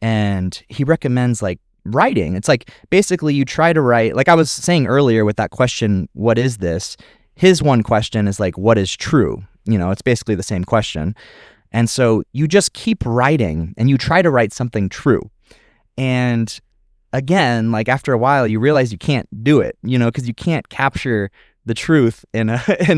And he recommends like writing. It's like basically you try to write, like I was saying earlier with that question, what is this? His one question is like, what is true? You know, it's basically the same question. And so you just keep writing and you try to write something true. And again, like after a while, you realize you can't do it, you know, because you can't capture the truth in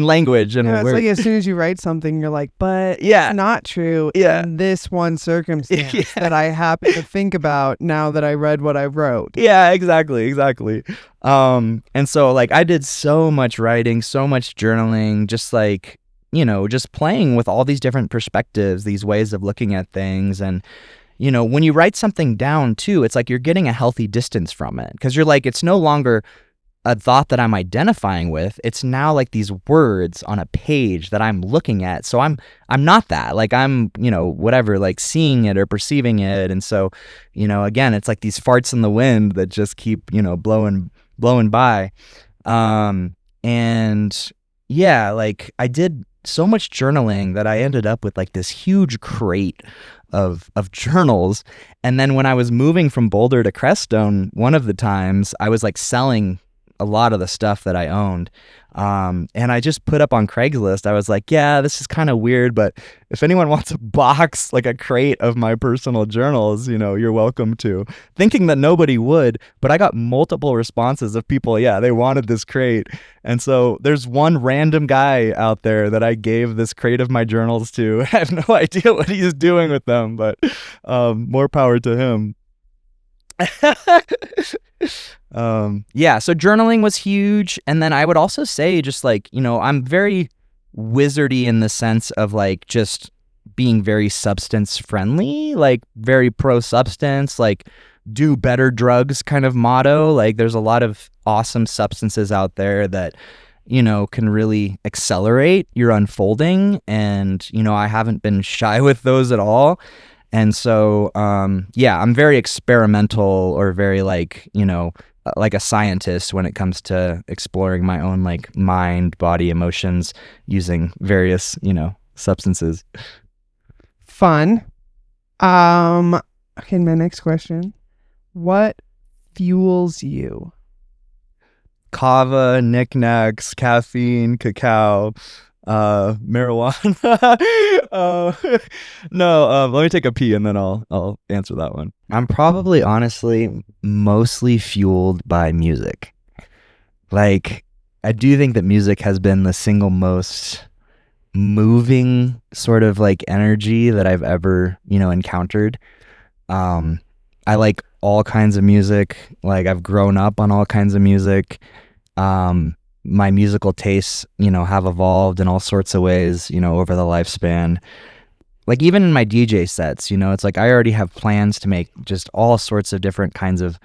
language. And it's like as soon as you write something, you're like, but it's not true in this one circumstance that I happen to think about now that I read what I wrote. Yeah, exactly. And so like I did so much writing, so much journaling, just like, you know, just playing with all these different perspectives, these ways of looking at things. And, you know, when you write something down too, it's like you're getting a healthy distance from it because you're like, it's no longer a thought that I'm identifying with. It's now like these words on a page that I'm looking at. So I'm not that. Like I'm, you know, whatever, like seeing it or perceiving it. And so, you know, again, it's like these farts in the wind that just keep, you know, blowing by. And yeah, like I did so much journaling that I ended up with like this huge crate of journals. And then when I was moving from Boulder to Crestone, one of the times I was like selling a lot of the stuff that I owned. And I just put up on Craigslist, I was like, yeah, this is kind of weird, but if anyone wants a box, like a crate of my personal journals, you know, you're welcome to. Thinking that nobody would, but I got multiple responses of people, yeah, they wanted this crate. And so there's one random guy out there that I gave this crate of my journals to. I have no idea what he's doing with them, but more power to him. Yeah, so journaling was huge. And then I would also say just like, you know, I'm very wizardy in the sense of like just being very substance friendly, like very pro substance, like do better drugs kind of motto. Like there's a lot of awesome substances out there that, you know, can really accelerate your unfolding. And, you know, I haven't been shy with those at all. And so, yeah, I'm very experimental or very like, you know, like a scientist when it comes to exploring my own like mind, body, emotions using various, you know, substances. Fun. Okay, my next question. What fuels you? Kava, knickknacks, caffeine, cacao, marijuana. No, let me take a pee and then I'll answer that one. I'm probably honestly mostly fueled by music. Like I do think that music has been the single most moving sort of like energy that I've ever, you know, encountered. I like all kinds of music. Like I've grown up on all kinds of music. My musical tastes, you know, have evolved in all sorts of ways, you know, over the lifespan. Like even in my DJ sets, you know, it's like I already have plans to make just all sorts of different kinds of,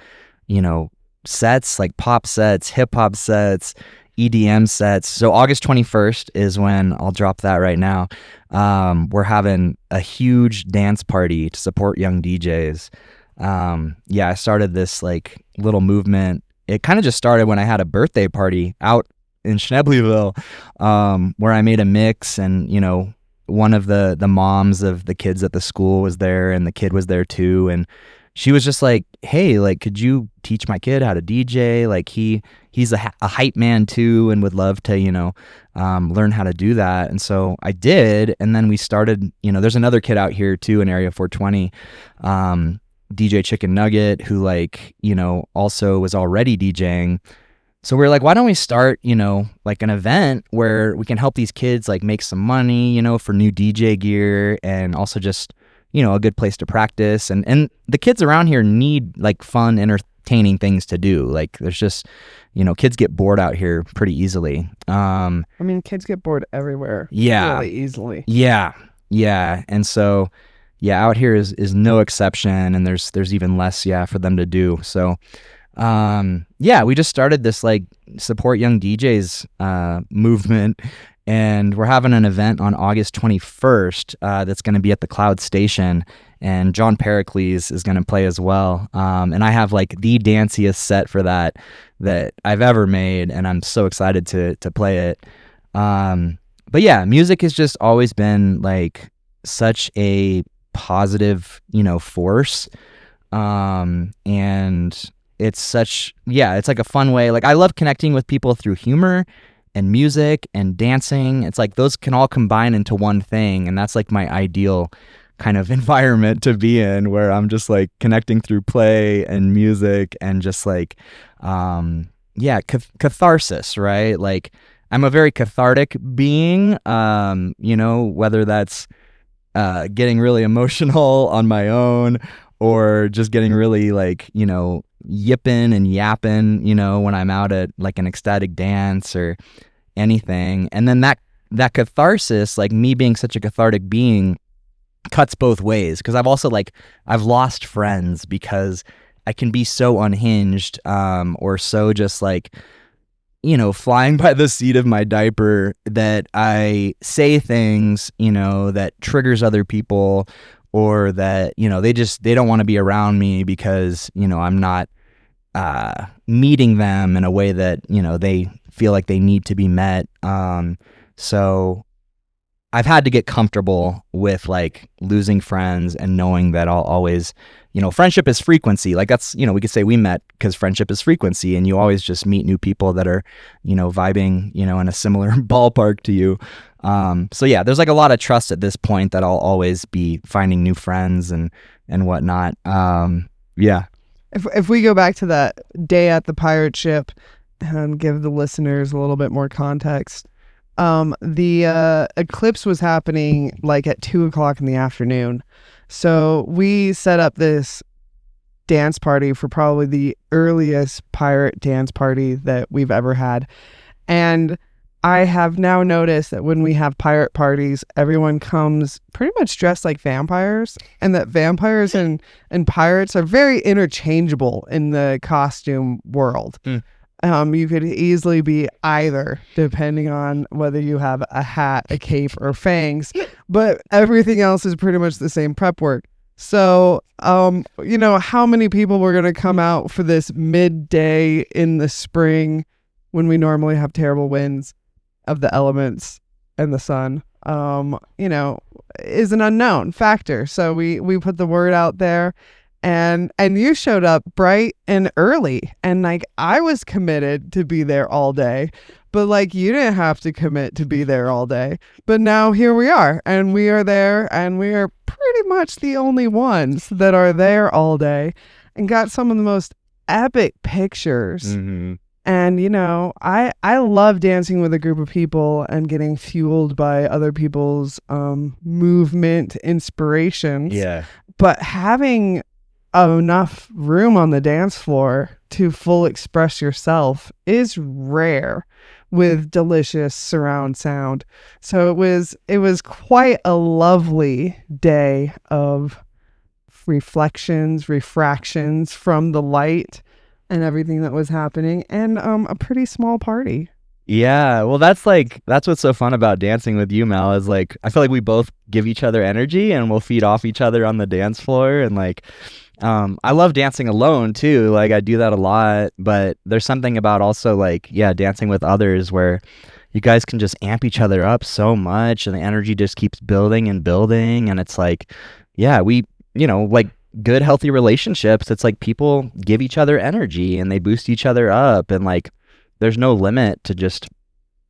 you know, sets, like pop sets, hip hop sets, EDM sets. So August 21st is when I'll drop that right now. We're having a huge dance party to support young DJs. Yeah, I started this like little movement. It kind of just started when I had a birthday party out in Schnebleyville, where I made a mix, and you know, one of the moms of the kids at the school was there, and the kid was there too, and she was just like, "Hey, like, could you teach my kid how to DJ? Like, he's a hype man too, and would love to, you know, learn how to do that." And so I did, and then we started. You know, there's another kid out here too in Area 420. DJ Chicken Nugget, who like, you know, also was already DJing. So we were like, why don't we start, you know, like an event where we can help these kids like make some money, you know, for new DJ gear, and also just, you know, a good place to practice. And the kids around here need like fun, entertaining things to do. Like there's just, you know, kids get bored out here pretty easily. I mean, kids get bored everywhere. Yeah. Really easily. Yeah. Yeah. And so, yeah, out here is no exception, and there's even less, yeah, for them to do. So, yeah, we just started this like support young DJs movement, and we're having an event on August 21st that's going to be at the Cloud Station, and John Pericles is going to play as well. And I have like the danciest set for that I've ever made, and I'm so excited to play it. But yeah, music has just always been like such a positive, force. And it's such, yeah, it's like a fun way. Like I love connecting with people through humor and music and dancing. It's like those can all combine into one thing. And that's like my ideal kind of environment to be in, where I'm just like connecting through play and music and just like, yeah, catharsis, right? Like I'm a very cathartic being, whether that's getting really emotional on my own, or just getting really like, yipping and yapping, when I'm out at like an ecstatic dance or anything. And then that catharsis, like me being such a cathartic being, cuts both ways, because I've lost friends because I can be so unhinged, or so just like, flying by the seat of my diaper, that I say things, that triggers other people, or that, they don't want to be around me because, I'm not meeting them in a way that, they feel like they need to be met. So I've had to get comfortable with like losing friends and knowing that I'll always, friendship is frequency. Like that's, we could say we met because friendship is frequency, and you always just meet new people that are, vibing, in a similar ballpark to you. So yeah, there's like a lot of trust at this point that I'll always be finding new friends and whatnot. Yeah. If we go back to that day at the pirate ship and give the listeners a little bit more context, the eclipse was happening like at 2:00 in the afternoon. So we set up this dance party for probably the earliest pirate dance party that we've ever had. And I have now noticed that when we have pirate parties, everyone comes pretty much dressed like vampires, and that vampires and pirates are very interchangeable in the costume world. You could easily be either, depending on whether you have a hat, a cape, or fangs, but everything else is pretty much the same prep work. So, how many people were going to come out for this midday in the spring when we normally have terrible winds of the elements and the sun, is an unknown factor. So we put the word out there. And you showed up bright and early, and like I was committed to be there all day, but like you didn't have to commit to be there all day. But now here we are, and we are there, and we are pretty much the only ones that are there all day, and got some of the most epic pictures. Mm-hmm. And I love dancing with a group of people and getting fueled by other people's movement inspirations. Yeah. But having enough room on the dance floor to full express yourself is rare with delicious surround sound. So it was quite a lovely day of reflections, refractions from the light and everything that was happening, and a pretty small party. Yeah, well, that's what's so fun about dancing with you, Mel, is like I feel like we both give each other energy, and we'll feed off each other on the dance floor. And like I love dancing alone too. Like I do that a lot, but there's something about also like, yeah, dancing with others where you guys can just amp each other up so much, and the energy just keeps building and building. And it's like, yeah, we, like good, healthy relationships, it's like people give each other energy and they boost each other up, and like there's no limit to just,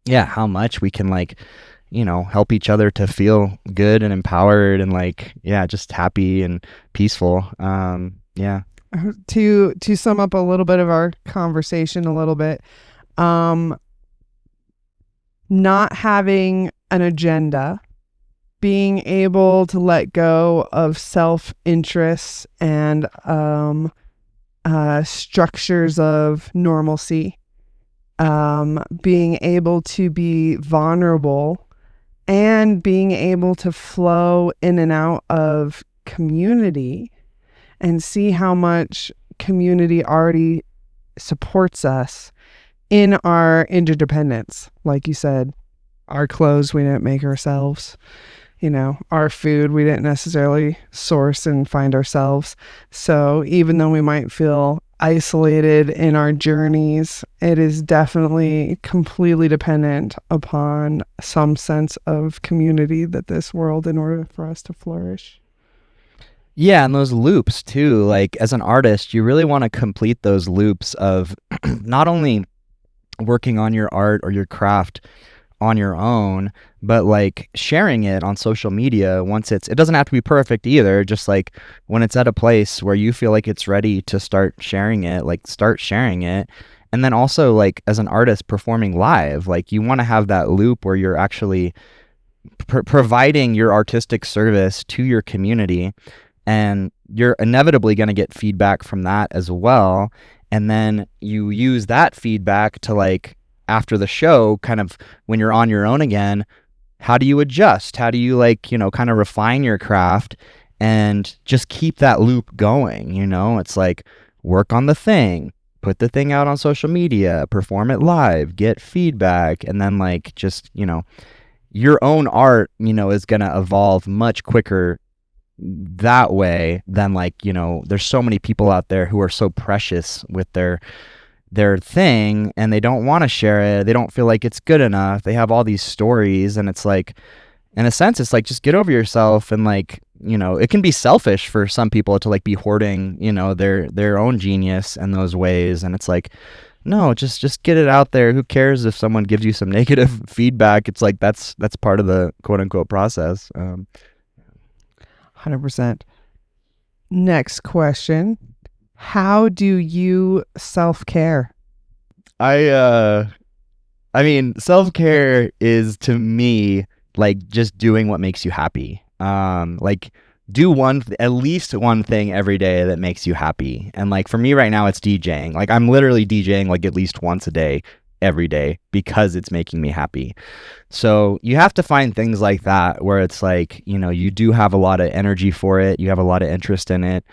yeah, how much we can like, help each other to feel good and empowered and like, yeah, just happy and peaceful. Yeah. To sum up a little bit of our conversation a little bit, not having an agenda, being able to let go of self-interest and structures of normalcy, being able to be vulnerable, and being able to flow in and out of community and see how much community already supports us in our interdependence. Like you said, our clothes we didn't make ourselves. Our food we didn't necessarily source and find ourselves. So even though we might feel isolated in our journeys, it is definitely completely dependent upon some sense of community that this world in order for us to flourish. Yeah, and those loops too. Like as an artist, you really want to complete those loops of not only working on your art or your craft on your own, but like sharing it on social media once it doesn't have to be perfect either, just like when it's at a place where you feel like it's ready to start sharing it, like start sharing it. And then also like as an artist performing live, like you want to have that loop where you're actually providing your artistic service to your community, and you're inevitably going to get feedback from that as well. And then you use that feedback to like after the show, kind of when you're on your own again, how do you adjust? How do you like, kind of refine your craft and just keep that loop going? It's like work on the thing, put the thing out on social media, perform it live, get feedback, and then like just, your own art, is going to evolve much quicker that way than like, there's so many people out there who are so precious with their thing and they don't want to share it. They don't feel like it's good enough. They have all these stories, and it's like, in a sense, it's like just get over yourself. And like, it can be selfish for some people to like be hoarding, their own genius in those ways. And it's like, no, just get it out there. Who cares if someone gives you some negative feedback? It's like that's part of the quote unquote process. 100%. Next question. How do you self-care? I mean, self-care is to me like just doing what makes you happy. Like do at least one thing every day that makes you happy. And like for me right now, it's DJing. Like I'm literally DJing like at least once a day, every day, because it's making me happy. So you have to find things like that where it's like, you do have a lot of energy for it. You have a lot of interest in it.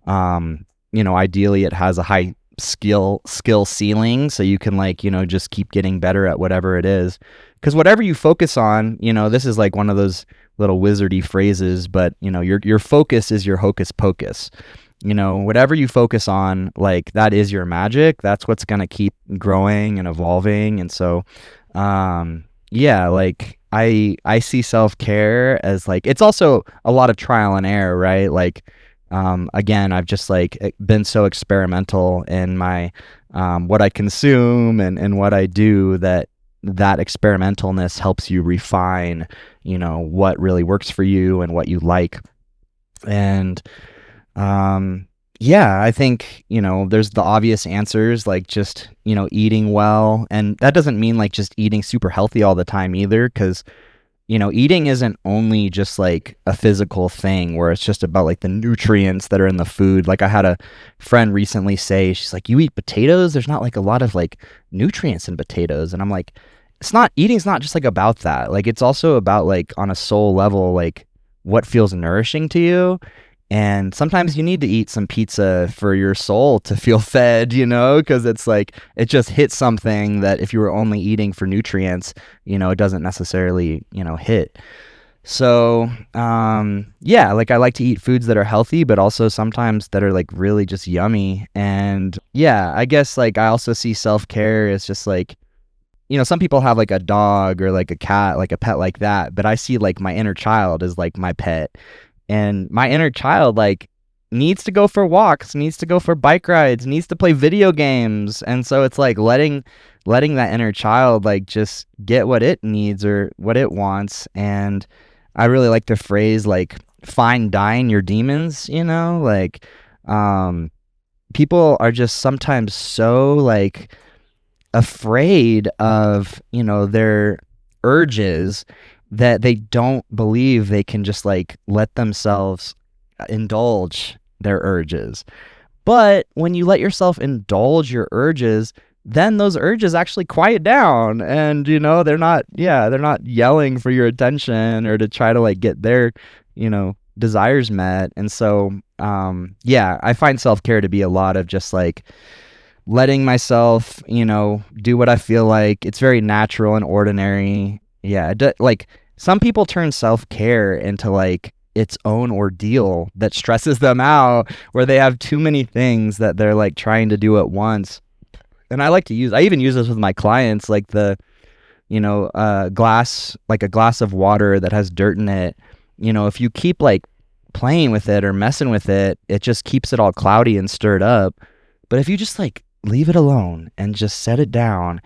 Ideally it has a high skill ceiling, so you can like, just keep getting better at whatever it is. Because whatever you focus on, this is like one of those little wizardy phrases, but your focus is your hocus pocus. Whatever you focus on, like that is your magic. That's what's going to keep growing and evolving. And so, yeah, like I see self-care as like, it's also a lot of trial and error, right? Like, again, I've just like been so experimental in my, what I consume and what I do, that experimentalness helps you refine, what really works for you and what you like. And, yeah, I think, there's the obvious answers, like just, eating well. And that doesn't mean like just eating super healthy all the time either, because eating isn't only just like a physical thing where it's just about like the nutrients that are in the food. Like I had a friend recently say, she's like, you eat potatoes? There's not like a lot of like nutrients in potatoes. And I'm like, eating's not just like about that. Like it's also about like on a soul level, like what feels nourishing to you. And sometimes you need to eat some pizza for your soul to feel fed, because it's like, it just hits something that if you were only eating for nutrients, it doesn't necessarily, hit. So, yeah, like I like to eat foods that are healthy, but also sometimes that are like really just yummy. And yeah, I guess like I also see self-care as just like, some people have like a dog or like a cat, like a pet like that, but I see like my inner child as like my pet. And my inner child like needs to go for walks, needs to go for bike rides, needs to play video games. And so it's like letting that inner child like just get what it needs or what it wants. And I really like the phrase like fine dine your demons, like people are just sometimes so like afraid of, their urges that they don't believe they can just like let themselves indulge their urges. But when you let yourself indulge your urges, then those urges actually quiet down, and they're not yelling for your attention or to try to like get desires met. And so, yeah, I find self-care to be a lot of just like letting myself, do what I feel like. It's very natural and ordinary. Yeah, like some people turn self-care into like its own ordeal that stresses them out, where they have too many things that they're like trying to do at once. And I even use this with my clients, like glass, like a glass of water that has dirt in it. If you keep like playing with it or messing with it, it just keeps it all cloudy and stirred up. But if you just like leave it alone and just set it down,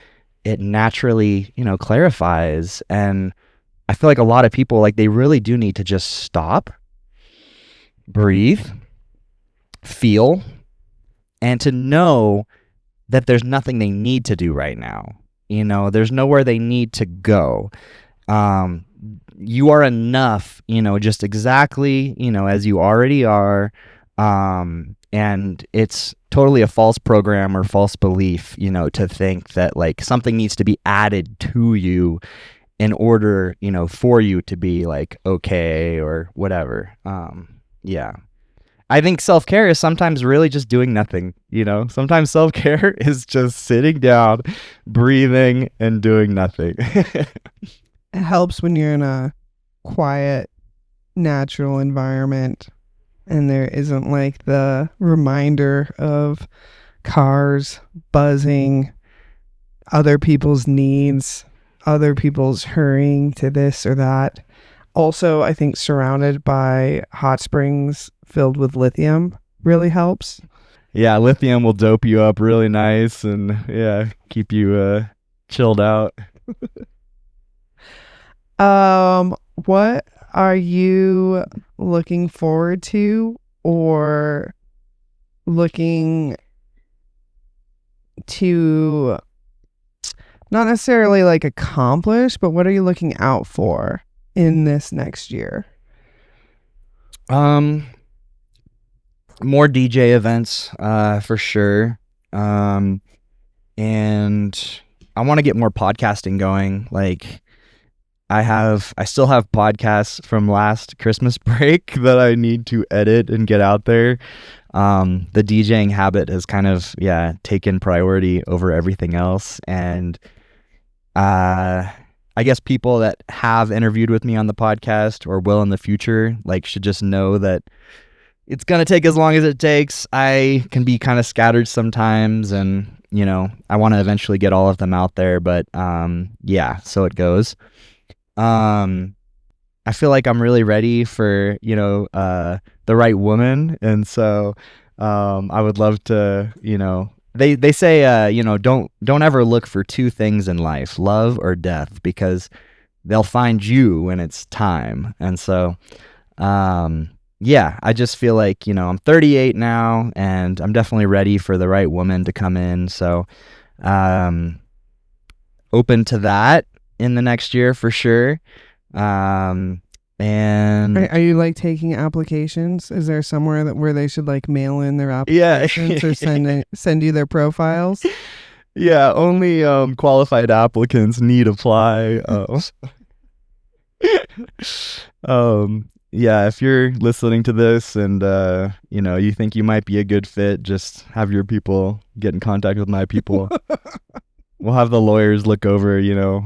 it naturally, clarifies. And I feel like a lot of people, like, they really do need to just stop, breathe, feel, and to know that there's nothing they need to do right now. There's nowhere they need to go. You are enough, just exactly, as you already are. And it's totally a false program or false belief, to think that like something needs to be added to you in order, for you to be like okay or whatever. Yeah. I think self-care is sometimes really just doing nothing, Sometimes self-care is just sitting down, breathing, and doing nothing. It helps when you're in a quiet, natural environment and there isn't like the reminder of cars buzzing, other people's needs, other people's hurrying to this or that. Also, I think surrounded by hot springs filled with lithium really helps. Yeah, lithium will dope you up really nice and keep you chilled out. What are you looking forward to or looking to not necessarily like accomplish, but what are you looking out for in this next year? More DJ events, for sure. And I want to get more podcasting going. Like I still have podcasts from last Christmas break that I need to edit and get out there. The DJing habit has kind of, taken priority over everything else. And, I guess people that have interviewed with me on the podcast or will in the future, like, should just know that it's going to take as long as it takes. I can be kind of scattered sometimes, and, I want to eventually get all of them out there, but, so it goes. I feel like I'm really ready for, the right woman. And so, I would love to, they say, don't ever look for two things in life, love or death, because they'll find you when it's time. And so, I just feel like, I'm 38 now and I'm definitely ready for the right woman to come in. So, open to that in the next year for sure. And are you like taking applications? Is there somewhere where they should like mail in their applications or send you their profiles? Yeah, only qualified applicants need apply. If you're listening to this and you think you might be a good fit, just have your people get in contact with my people. We'll have the lawyers look over,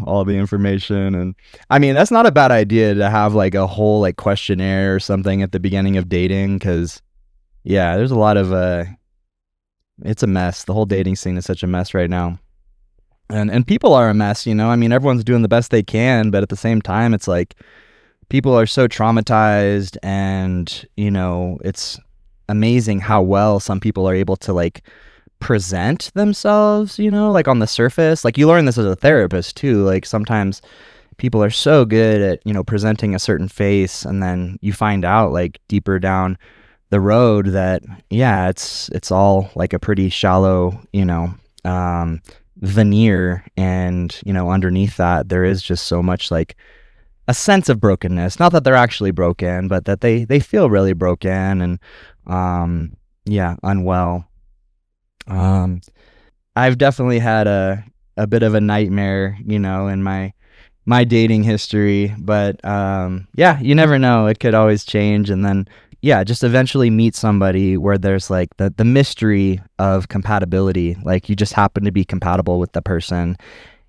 all the information. And I mean, that's not a bad idea to have like a whole like questionnaire or something at the beginning of dating. Cause there's a lot of, it's a mess. The whole dating scene is such a mess right now. And people are a mess, I mean, everyone's doing the best they can, but at the same time, it's like people are so traumatized and, it's amazing how well some people are able to like present themselves, like on the surface. Like you learn this as a therapist too. Like sometimes people are so good at, presenting a certain face, and then you find out like deeper down the road that, it's all like a pretty shallow, veneer. And, underneath that, there is just so much like a sense of brokenness. Not that they're actually broken, but that they feel really broken and, unwell. I've definitely had a bit of a nightmare, in my my dating history. But yeah, you never know. It could always change. And then, yeah, just eventually meet somebody where there's like the mystery of compatibility. Like you just happen to be compatible with the person.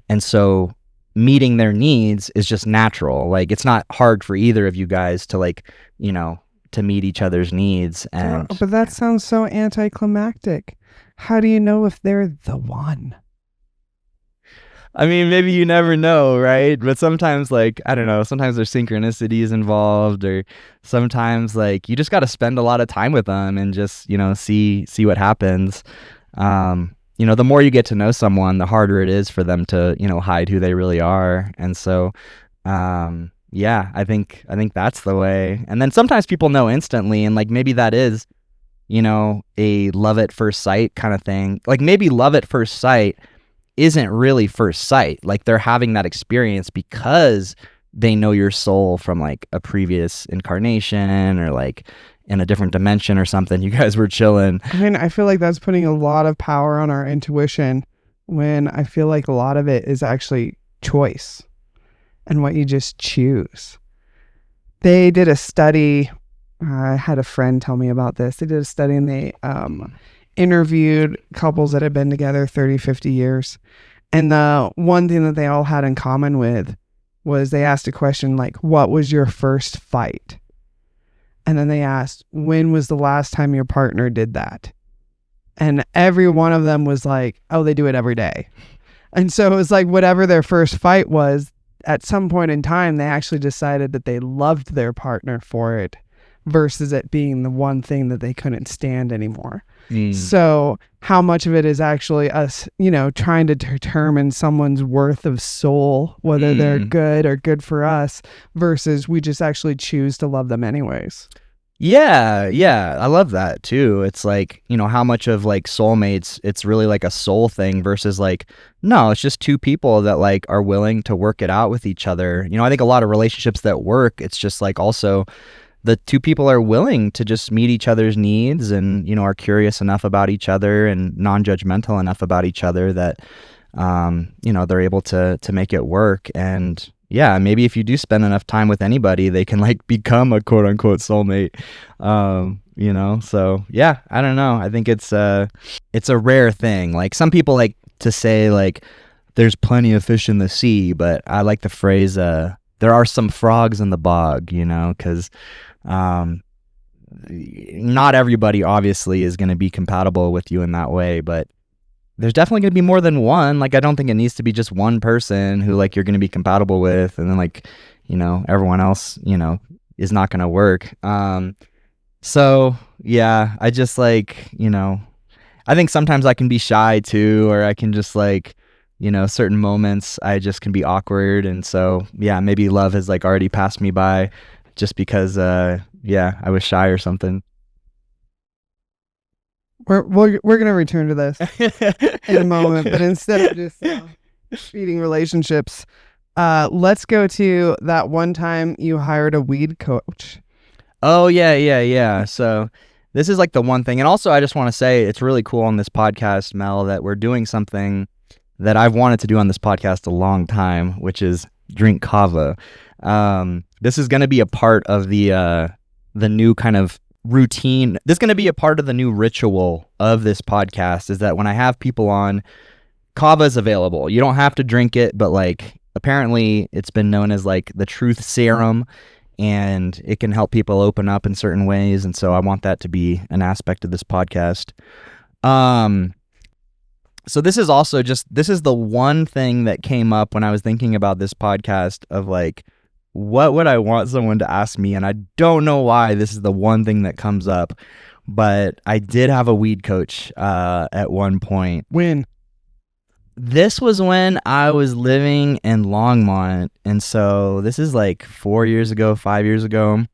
And so meeting their needs is just natural. Like it's not hard for either of you guys to like, you know, to meet each other's needs. And But that sounds so anticlimactic. How do you know if they're the one? I mean, maybe you never know, right? But sometimes, like, I don't know, sometimes there's synchronicities involved, or sometimes, like, you just got to spend a lot of time with them and just, you know, see what happens. You know, the more you get to know someone, the harder it is for them to, you know, hide who they really are. And so, yeah, I think that's the way. And then sometimes people know instantly, and like maybe that is, you know, a love at first sight kind of thing. Like maybe love at first sight isn't really first sight. Like they're having that experience because they know your soul from like a previous incarnation or like in a different dimension or something. You guys were chilling. I mean, I feel like that's putting a lot of power on our intuition when I feel like a lot of it is actually choice and what you just choose. They did a study. I had a friend tell me about this. They did a study and they interviewed couples that had been together 30, 50 years. And the one thing that they all had in common with was they asked a question like, what was your first fight? And then they asked, when was the last time your partner did that? And every one of them was like, oh, they do it every day. And so it was like whatever their first fight was, at some point in time, they actually decided that they loved their partner for it versus it being the one thing that they couldn't stand anymore. So how much of it is actually us, you know, trying to determine someone's worth of soul, whether they're good or good for us, versus we just actually choose to love them anyways. Yeah, I love that too. It's like, you know, how much of like soulmates, it's really like a soul thing versus like, no, it's just two people that like are willing to work it out with each other. You know, I think a lot of relationships that work, it's just like also the two people are willing to just meet each other's needs and, you know, are curious enough about each other and non-judgmental enough about each other that, you know, they're able to make it work. And yeah, maybe if you do spend enough time with anybody, they can like become a quote unquote soulmate. You know, so yeah, I don't know. I think it's a rare thing. Like some people like to say like there's plenty of fish in the sea, but I like the phrase, there are some frogs in the bog, you know, because not everybody obviously is going to be compatible with you in that way, but there's definitely going to be more than one. Like, I don't think it needs to be just one person who like you're going to be compatible with, and then like, you know, everyone else, you know, is not going to work. So yeah, I just like, you know, I think sometimes I can be shy too, or I can just like, you know, certain moments I just can be awkward. And so, yeah, maybe love has like already passed me by just because, yeah, I was shy or something. We're going to return to this in a moment, but instead of just feeding relationships, let's go to that one time you hired a weed coach. Oh, yeah. So this is like the one thing. And also, I just want to say it's really cool on this podcast, Mel, that we're doing something that I've wanted to do on this podcast a long time, which is drink kava. This is going to be a part of the new kind of routine. This is going to be a part of the new ritual of this podcast, is that when I have people on, kava is available. You don't have to drink it, but like apparently it's been known as like the truth serum, and it can help people open up in certain ways. And so I want that to be an aspect of this podcast. So this is also this is the one thing that came up when I was thinking about this podcast of like, what would I want someone to ask me? And I don't know why this is the one thing that comes up, but I did have a weed coach at one point. When? This was when I was living in Longmont. And so this is like 4 years ago, 5 years ago.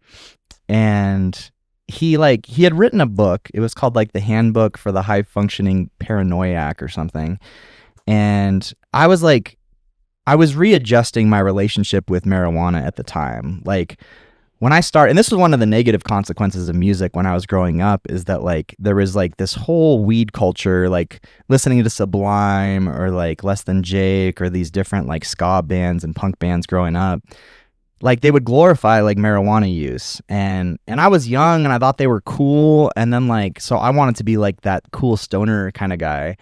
And he had written a book. It was called like the Handbook for the High Functioning Paranoiac or something. And I was readjusting my relationship with marijuana at the time. Like when I start, and this was one of the negative consequences of music when I was growing up, is that like there was like this whole weed culture, like listening to Sublime or like Less Than Jake or these different like ska bands and punk bands growing up. Like they would glorify like marijuana use, and I was young and I thought they were cool, and then like so I wanted to be like that cool stoner kind of guy.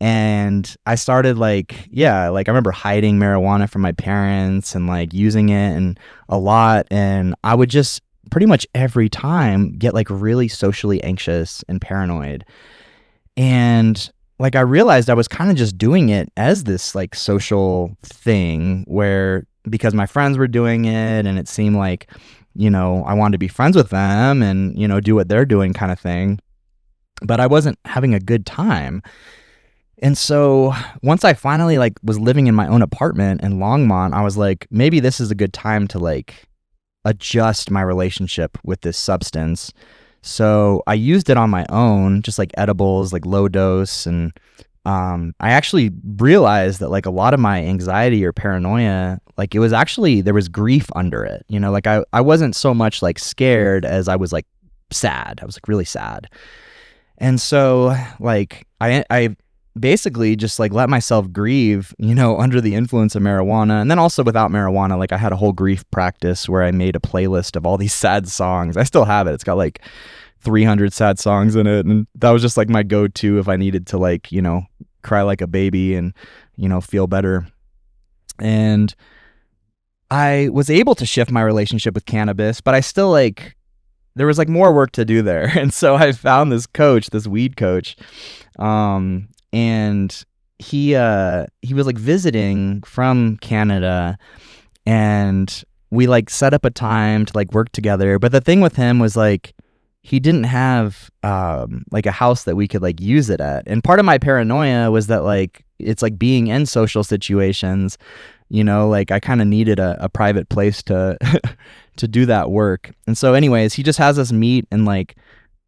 And I started like, yeah, like I remember hiding marijuana from my parents and like using it and a lot. And I would just pretty much every time get like really socially anxious and paranoid. And like I realized I was kind of just doing it as this like social thing where because my friends were doing it and it seemed like, you know, I wanted to be friends with them and, you know, do what they're doing kind of thing. But I wasn't having a good time. And so once I finally like was living in my own apartment in Longmont, I was like, maybe this is a good time to like adjust my relationship with this substance. So I used it on my own, just like edibles, like low dose. And I actually realized that like a lot of my anxiety or paranoia, like it was actually, there was grief under it. You know, like I wasn't so much like scared as I was like sad. I was like really sad. And so like I basically just like let myself grieve, you know, under the influence of marijuana. And then also without marijuana, like I had a whole grief practice where I made a playlist of all these sad songs. I still have it. It's got like 300 sad songs in it. And that was just like my go-to if I needed to like, you know, cry like a baby and, you know, feel better. And I was able to shift my relationship with cannabis, but I still like, there was like more work to do there. And so I found this coach, this weed coach, and he was like visiting from Canada, and we like set up a time to like work together. But the thing with him was like he didn't have like a house that we could like use it at. And part of my paranoia was that like it's like being in social situations, you know, like I kind of needed a private place to to do that work. And so anyways, he just has us meet in like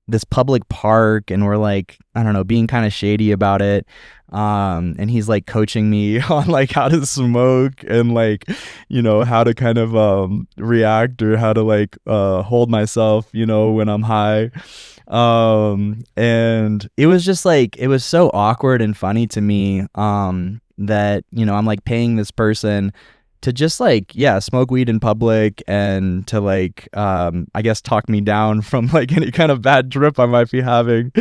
this public park, and we're like, I don't know, being kind of shady about it. And he's like coaching me on like how to smoke and like, you know, how to kind of react or how to like hold myself, you know, when I'm high. And it was just like, it was so awkward and funny to me that, you know, I'm like paying this person to just like, yeah, smoke weed in public and to like, I guess talk me down from like any kind of bad trip I might be having.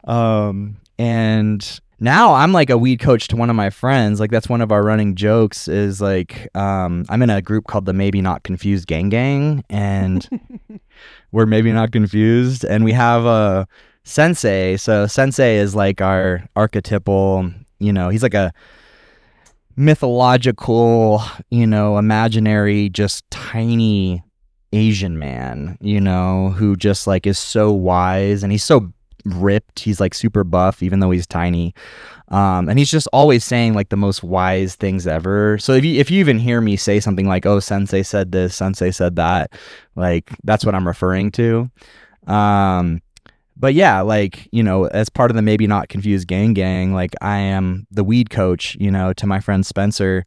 And now I'm like a weed coach to one of my friends. Like that's one of our running jokes is like, I'm in a group called the Maybe Not Confused GangGang, and we're maybe not confused. And we have a sensei. So sensei is like our archetypal, you know, he's like a mythological, you know, imaginary, just tiny Asian man, you know, who just like is so wise, and he's so ripped. He's like super buff, even though he's tiny. And he's just always saying like the most wise things ever. So if you even hear me say something like, oh, sensei said this, sensei said that, like that's what I'm referring to. But yeah, like, you know, as part of the Maybe Not Confused GangGang, like I am the weed coach, you know, to my friend Spencer.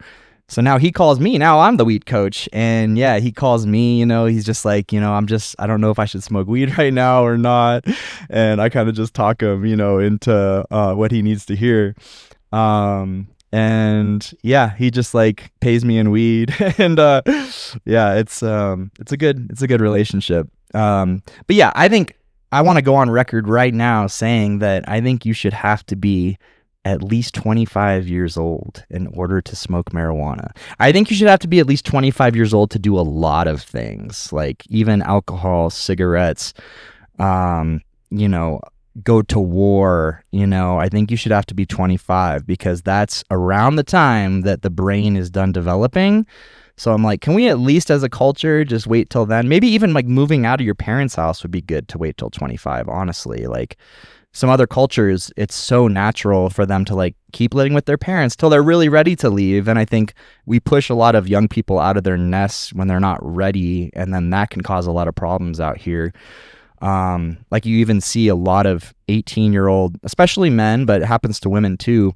So now he calls me, now I'm the weed coach. And yeah, he calls me, you know, he's just like, you know, I don't know if I should smoke weed right now or not. And I kind of just talk him, you know, into what he needs to hear. And yeah, he just like pays me in weed. And yeah, it's a good relationship. But yeah, I think I want to go on record right now saying that I think you should have to be at least 25 years old in order to smoke marijuana. I think you should have to be at least 25 years old to do a lot of things, like even alcohol, cigarettes, you know, go to war, you know. I think you should have to be 25 because that's around the time that the brain is done developing. So I'm like, can we at least as a culture just wait till then? Maybe even like moving out of your parents' house would be good to wait till 25, honestly. Like some other cultures, it's so natural for them to like keep living with their parents till they're really ready to leave. And I think we push a lot of young people out of their nests when they're not ready. And then that can cause a lot of problems out here. Like you even see a lot of 18-year-old, especially men, but it happens to women too,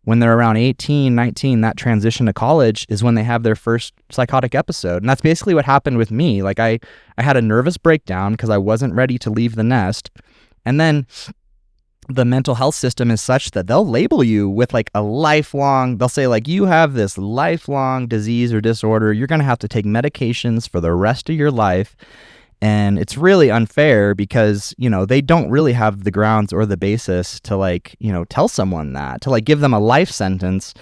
when they're around 18, 19, that transition to college is when they have their first psychotic episode. And that's basically what happened with me. Like I had a nervous breakdown because I wasn't ready to leave the nest. And then the mental health system is such that they'll label you with like a lifelong, they'll say like, you have this lifelong disease or disorder. You're going to have to take medications for the rest of your life. And it's really unfair because, you know, they don't really have the grounds or the basis to like, you know, tell someone that, to like give them a life sentence,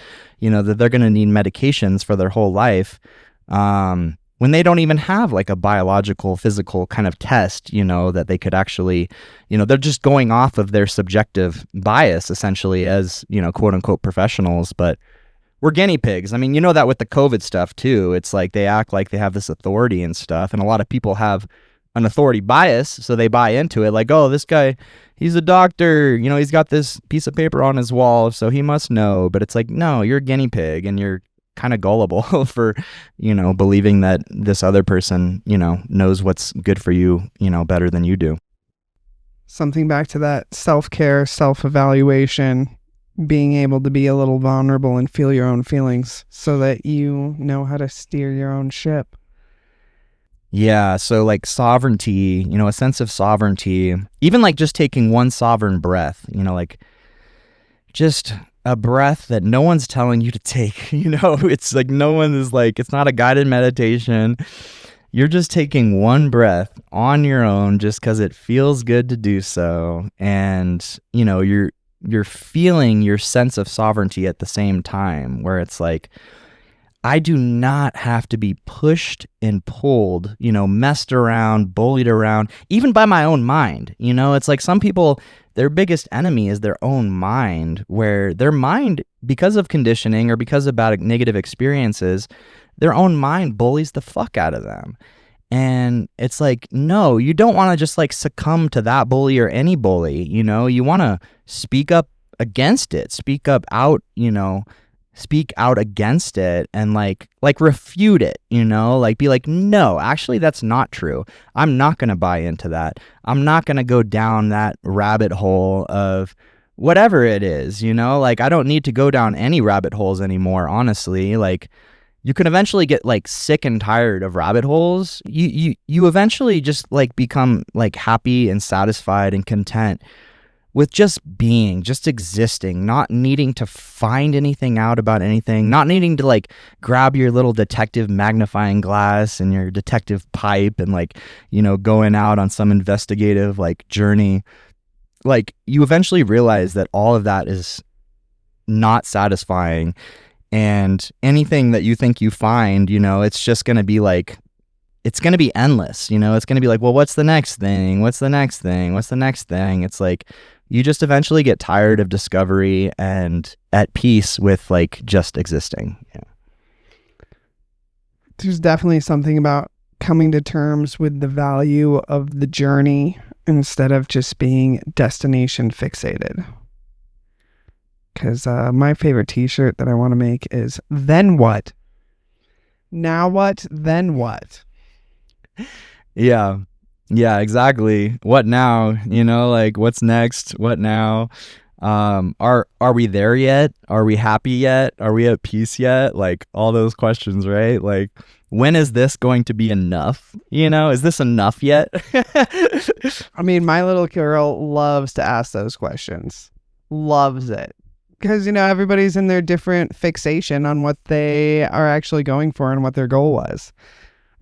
you know, that they're going to need medications for their whole life. When they don't even have like a biological, physical kind of test, you know, that they could actually, you know, they're just going off of their subjective bias essentially as, you know, quote unquote professionals. But we're guinea pigs. I mean, you know that with the COVID stuff too. It's like they act like they have this authority and stuff. And a lot of people have an authority bias, so they buy into it like, oh, this guy, he's a doctor, you know, he's got this piece of paper on his wall, so he must know. But it's like, no, you're a guinea pig and you're kind of gullible for, you know, believing that this other person, you know, knows what's good for you, you know, better than you do. Something back to that self-care, self-evaluation, being able to be a little vulnerable and feel your own feelings so that you know how to steer your own ship. Yeah, so like sovereignty, you know, a sense of sovereignty, even like just taking one sovereign breath, you know, like just a breath that no one's telling you to take, you know, it's like no one is like, it's not a guided meditation. You're just taking one breath on your own just because it feels good to do so. And, you know, you're feeling your sense of sovereignty at the same time, where it's like, I do not have to be pushed and pulled, you know, messed around, bullied around, even by my own mind. You know, it's like some people, their biggest enemy is their own mind, where their mind, because of conditioning or because of bad negative experiences, their own mind bullies the fuck out of them. And it's like, no, you don't want to just like succumb to that bully or any bully, you know, you want to speak up against it, speak up out, you know, speak out against it and like refute it, you know, like be like, no, actually that's not true. I'm not going to buy into that. I'm not going to go down that rabbit hole of whatever it is, you know, like I don't need to go down any rabbit holes anymore, honestly. Like you can eventually get like sick and tired of rabbit holes. You eventually just like become like happy and satisfied and content with just being, just existing, not needing to find anything out about anything, not needing to like grab your little detective magnifying glass and your detective pipe and like, you know, going out on some investigative like journey. Like you eventually realize that all of that is not satisfying, and anything that you think you find, you know, it's just going to be like, it's going to be endless, you know, it's going to be like, well, what's the next thing? What's the next thing? What's the next thing? It's like, you just eventually get tired of discovery and at peace with like just existing. Yeah. There's definitely something about coming to terms with the value of the journey instead of just being destination fixated. Because my favorite t-shirt that I want to make is, then what? Now what? Then what? Yeah. Yeah, exactly. What now? You know, like what's next? What now? Are we there yet? Are we happy yet? Are we at peace yet? Like all those questions, right? Like when is this going to be enough? You know, is this enough yet? I mean, my little girl loves to ask those questions. Loves it. Because, you know, everybody's in their different fixation on what they are actually going for and what their goal was.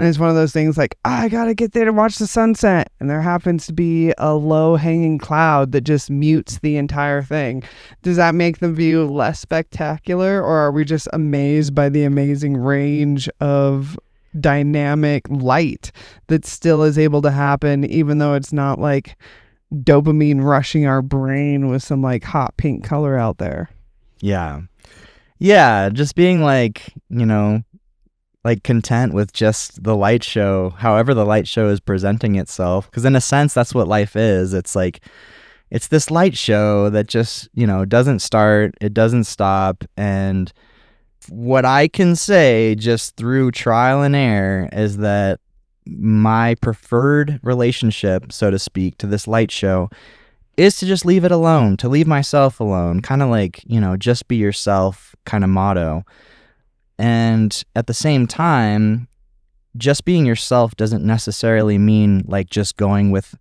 And it's one of those things like, I gotta get there to watch the sunset. And there happens to be a low-hanging cloud that just mutes the entire thing. Does that make the view less spectacular? Or are we just amazed by the amazing range of dynamic light that still is able to happen, even though it's not like dopamine rushing our brain with some like hot pink color out there? Yeah. Yeah, just being like, you know, like content with just the light show, however the light show is presenting itself. Because in a sense, that's what life is. It's like, it's this light show that just, you know, doesn't start, it doesn't stop. And what I can say just through trial and error is that my preferred relationship, so to speak, to this light show is to just leave it alone, to leave myself alone, kind of like, just be yourself kind of motto. And at the same time, just being yourself doesn't necessarily mean like just going with,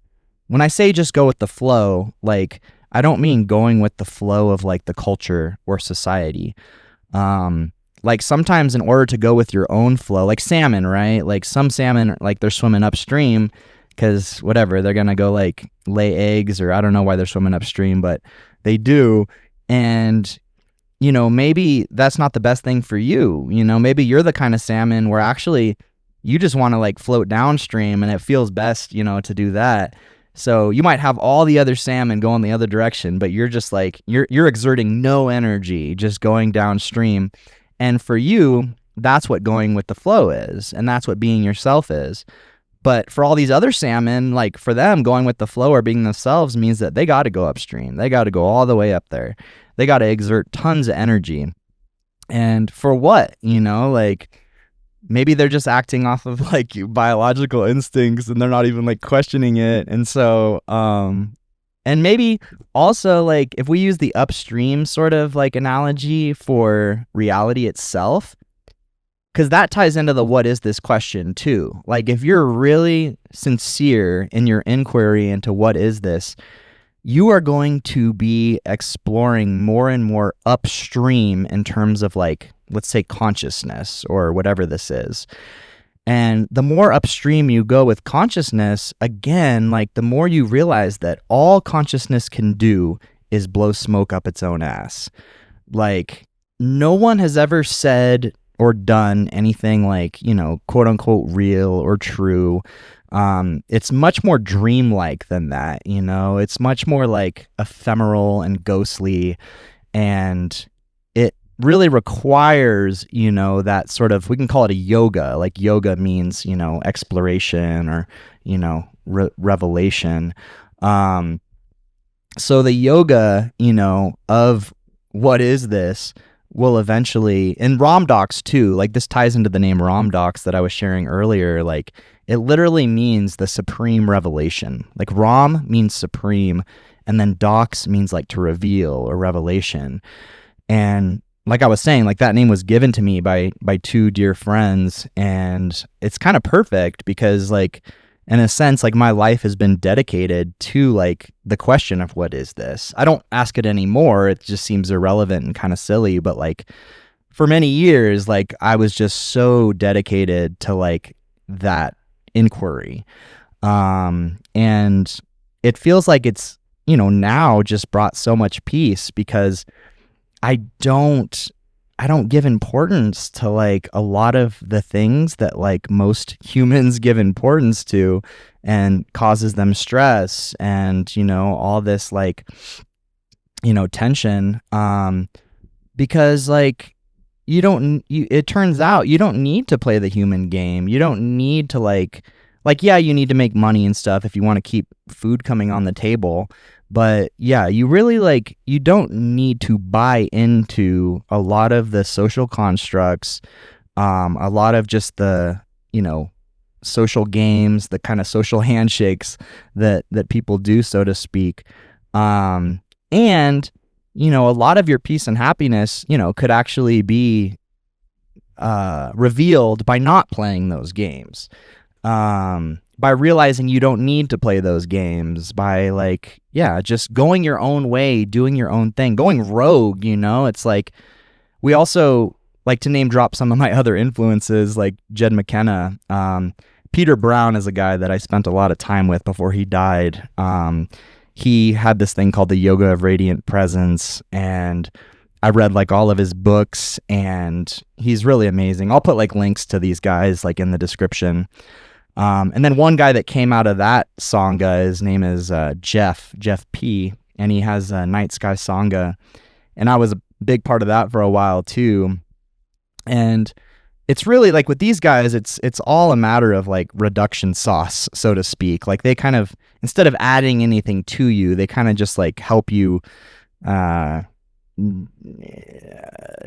when I say just go with the flow, like I don't mean going with the flow of like the culture or society. Like sometimes in order to go with your own flow, like salmon, right? Like some salmon, like they're swimming upstream because whatever, they're going to go like lay eggs, or I don't know why they're swimming upstream, but they do. And, maybe that's not the best thing for you. Maybe you're the kind of salmon where actually you just want to like float downstream and it feels best, to do that. So you might have all the other salmon going the other direction, but you're just like, you're exerting no energy, just going downstream. And for you, that's what going with the flow is. And that's what being yourself is. But for all these other salmon, like for them, going with the flow or being themselves means that they got to go upstream. They got to go all the way up there. They got to exert tons of energy. And for what? Like maybe they're just acting off of like biological instincts and they're not even like questioning it. And so, and maybe also like if we use the upstream sort of like analogy for reality itself, because that ties into the what is this question too. Like if you're really sincere in your inquiry into what is this, you are going to be exploring more and more upstream in terms of like, let's say consciousness or whatever this is. And the more upstream you go with consciousness, again, like the more you realize that all consciousness can do is blow smoke up its own ass. Like no one has ever said or done anything like, quote unquote real or true. It's much more dreamlike than that, it's much more like ephemeral and ghostly, and it really requires, that sort of, we can call it a yoga, like yoga means, exploration or, revelation. So the yoga, of what is this will eventually, and Ram Docs too, like this ties into the name Ram Docs that I was sharing earlier, like it literally means the supreme revelation. Like Ram means supreme, and then Docs means like to reveal or revelation. And like I was saying, like that name was given to me by two dear friends, and it's kind of perfect because like in a sense, like my life has been dedicated to like the question of what is this? I don't ask it anymore. It just seems irrelevant and kind of silly. But like for many years, like I was just so dedicated to like that inquiry. And it feels like it's, now just brought so much peace because I don't give importance to like a lot of the things that like most humans give importance to and causes them stress and, all this like, tension. Because like it turns out you don't need to play the human game. You don't need to like, yeah, you need to make money and stuff if you want to keep food coming on the table. But yeah, you really like, you don't need to buy into a lot of the social constructs, a lot of just the, social games, the kind of social handshakes that people do, so to speak. And, a lot of your peace and happiness, could actually be revealed by not playing those games. By realizing you don't need to play those games, by like, yeah, just going your own way, doing your own thing, going rogue, it's like, we also like to name drop some of my other influences like Jed McKenna. Peter Brown is a guy that I spent a lot of time with before he died. He had this thing called the Yoga of Radiant Presence, and I read like all of his books, and he's really amazing. I'll put like links to these guys like in the description. And then one guy that came out of that Sangha, his name is Jeff P, and he has a Night Sky Sangha, and I was a big part of that for a while too. And it's really like with these guys, it's all a matter of like reduction sauce, so to speak. Like they kind of, instead of adding anything to you, they kind of just like help you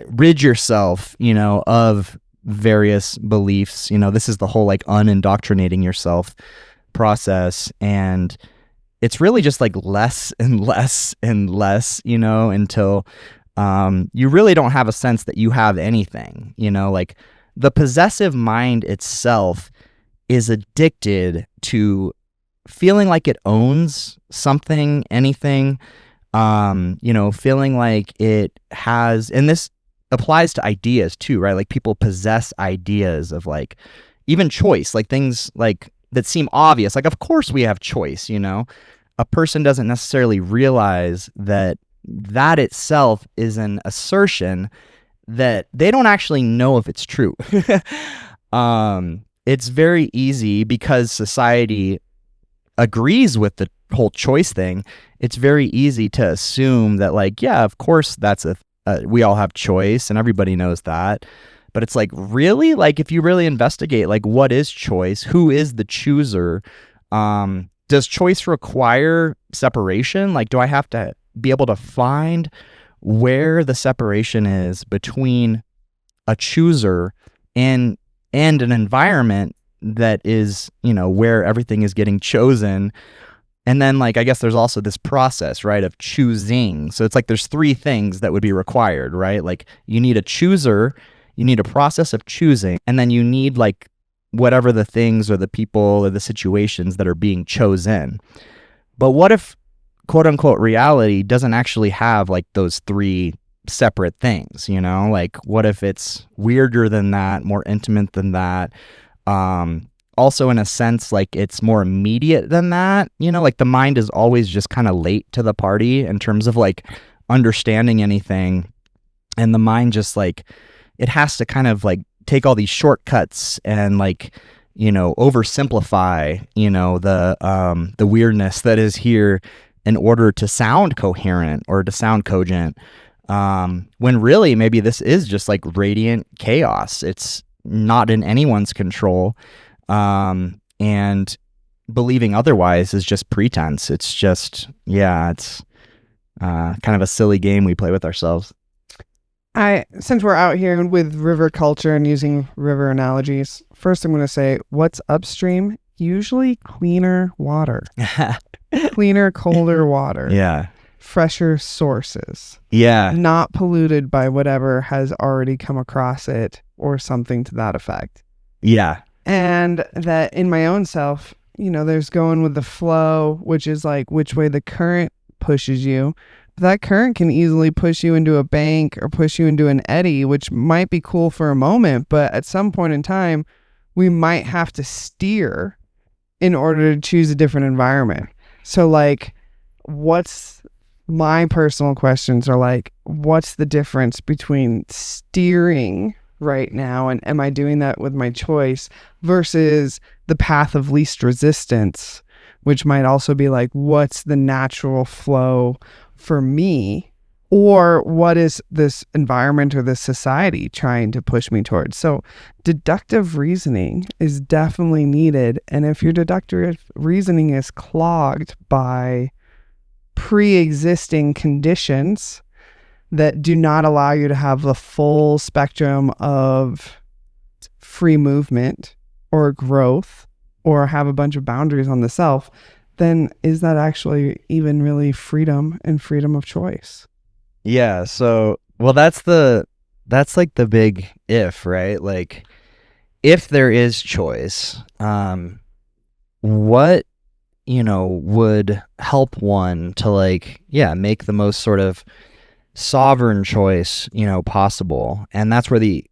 rid yourself, of various beliefs. This is the whole like un-indoctrinating yourself process. And it's really just like less and less and less, until you really don't have a sense that you have anything, like the possessive mind itself is addicted to feeling like it owns something, anything, feeling like it has, and this applies to ideas too, right? Like people possess ideas of like even choice, like things like that seem obvious. Like, of course we have choice, a person doesn't necessarily realize that itself is an assertion that they don't actually know if it's true. It's very easy because society agrees with the whole choice thing. It's very easy to assume that, like, yeah, of course that's we all have choice and everybody knows that. But it's like, really? Like, if you really investigate, like, what is choice? Who is the chooser? Does choice require separation? Like, do I have to be able to find where the separation is between a chooser and an environment that is, where everything is getting chosen? And then, like, I guess there's also this process, right, of choosing. So it's like there's three things that would be required, right? Like, you need a chooser, you need a process of choosing, and then you need, like, whatever the things or the people or the situations that are being chosen. But what if, quote unquote, reality doesn't actually have, like, those three separate things, Like, what if it's weirder than that, more intimate than that? Also, in a sense, like, it's more immediate than that, like the mind is always just kind of late to the party in terms of like understanding anything. And the mind just like, it has to kind of like take all these shortcuts and like, oversimplify, the weirdness that is here in order to sound coherent or to sound cogent. When really maybe this is just like radiant chaos. It's not in anyone's control. And believing otherwise is just pretense. It's just, it's kind of a silly game we play with ourselves. Since we're out here with river culture and using river analogies, first I'm going to say what's upstream? Usually cleaner water, cleaner, colder water. Yeah. Fresher sources. Yeah. Not polluted by whatever has already come across it or something to that effect. Yeah. And that in my own self, there's going with the flow, which is like which way the current pushes you. That current can easily push you into a bank or push you into an eddy, which might be cool for a moment, but at some point in time, we might have to steer in order to choose a different environment. So like, what's my personal questions are like, what's the difference between steering right now and am I doing that with my choice versus the path of least resistance, which might also be like, what's the natural flow for me, or what is this environment or this society trying to push me towards? So deductive reasoning is definitely needed. And if your deductive reasoning is clogged by pre-existing conditions that do not allow you to have the full spectrum of free movement or growth or have a bunch of boundaries on the self, then is that actually even really freedom and freedom of choice? Yeah. So, well, that's like the big if, right? Like, if there is choice, what, would help one to like, make the most sort of sovereign choice, possible. And that's where the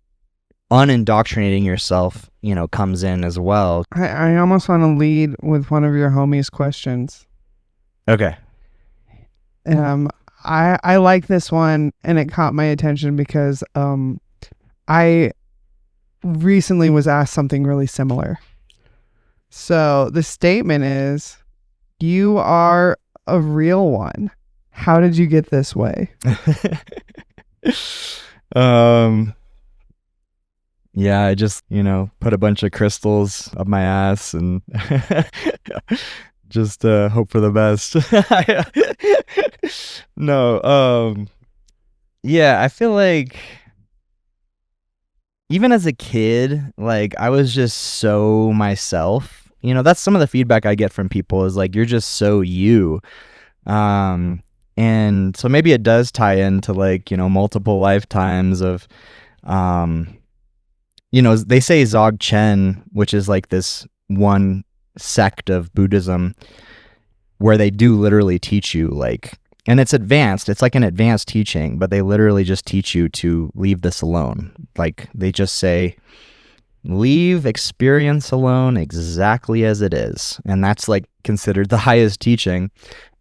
un-indoctrinating yourself, comes in as well. I almost want to lead with one of your homies' questions. Okay. I like this one, and it caught my attention because I recently was asked something really similar. So the statement is, you are a real one. How did you get this way? Yeah, I just, put a bunch of crystals up my ass and just hope for the best. No, yeah, I feel like even as a kid, like I was just so myself you know, that's some of the feedback I get from people is like, you're just so you. And so maybe it does tie into like, you know, multiple lifetimes of, you know, they say Dzogchen, which is like this one sect of Buddhism where they do literally teach you like, and it's advanced, it's like an advanced teaching, but they literally just teach you to leave this alone. Like they just say, leave experience alone exactly as it is. And that's like considered the highest teaching.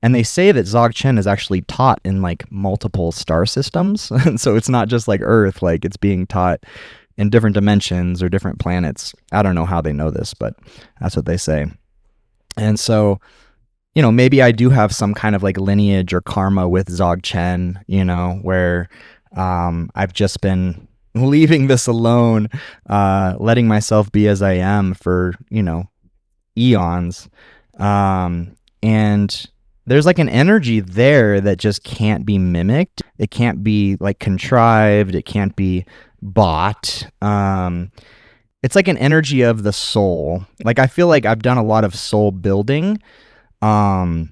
And they say that Dzogchen is actually taught in like multiple star systems. And so it's not just like Earth, like it's being taught in different dimensions or different planets. I don't know how they know this, but that's what they say. And so, you know, maybe I do have some kind of like lineage or karma with Dzogchen, you know, where I've just been leaving this alone, letting myself be as I am for, you know, eons. And there's like an energy there that just can't be mimicked. It can't be like contrived. It can't be bought. It's like an energy of the soul. Like I feel like I've done a lot of soul building. Some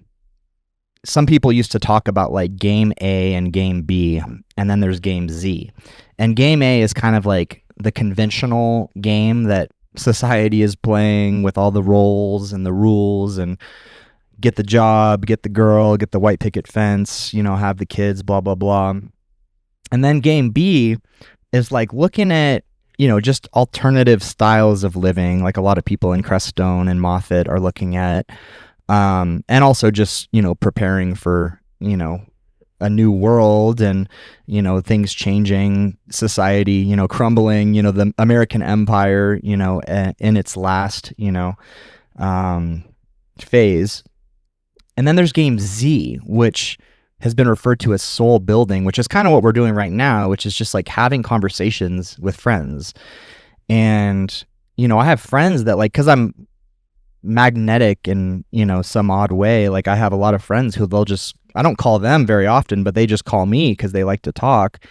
people used to talk about like game A and game B, and then there's game Z. And game A is kind of like the conventional game that society is playing with all the roles and the rules and get the job, get the girl, get the white picket fence, you know, have the kids, blah, blah, blah. And then game B is like looking at, you know, just alternative styles of living, like a lot of people in Crestone and Moffat are looking at. And also just, you know, preparing for, you know, a new world and, you know, things changing, society, you know, crumbling, you know, the American empire, you know, in its last, you know, phase. And then there's game Z, which has been referred to as soul building, which is kind of what we're doing right now, which is just like having conversations with friends. And, you know, I have friends that like, cause I'm magnetic in, you know, some odd way. Like I have a lot of friends who they'll just, I don't call them very often, but they just call me because they like to talk.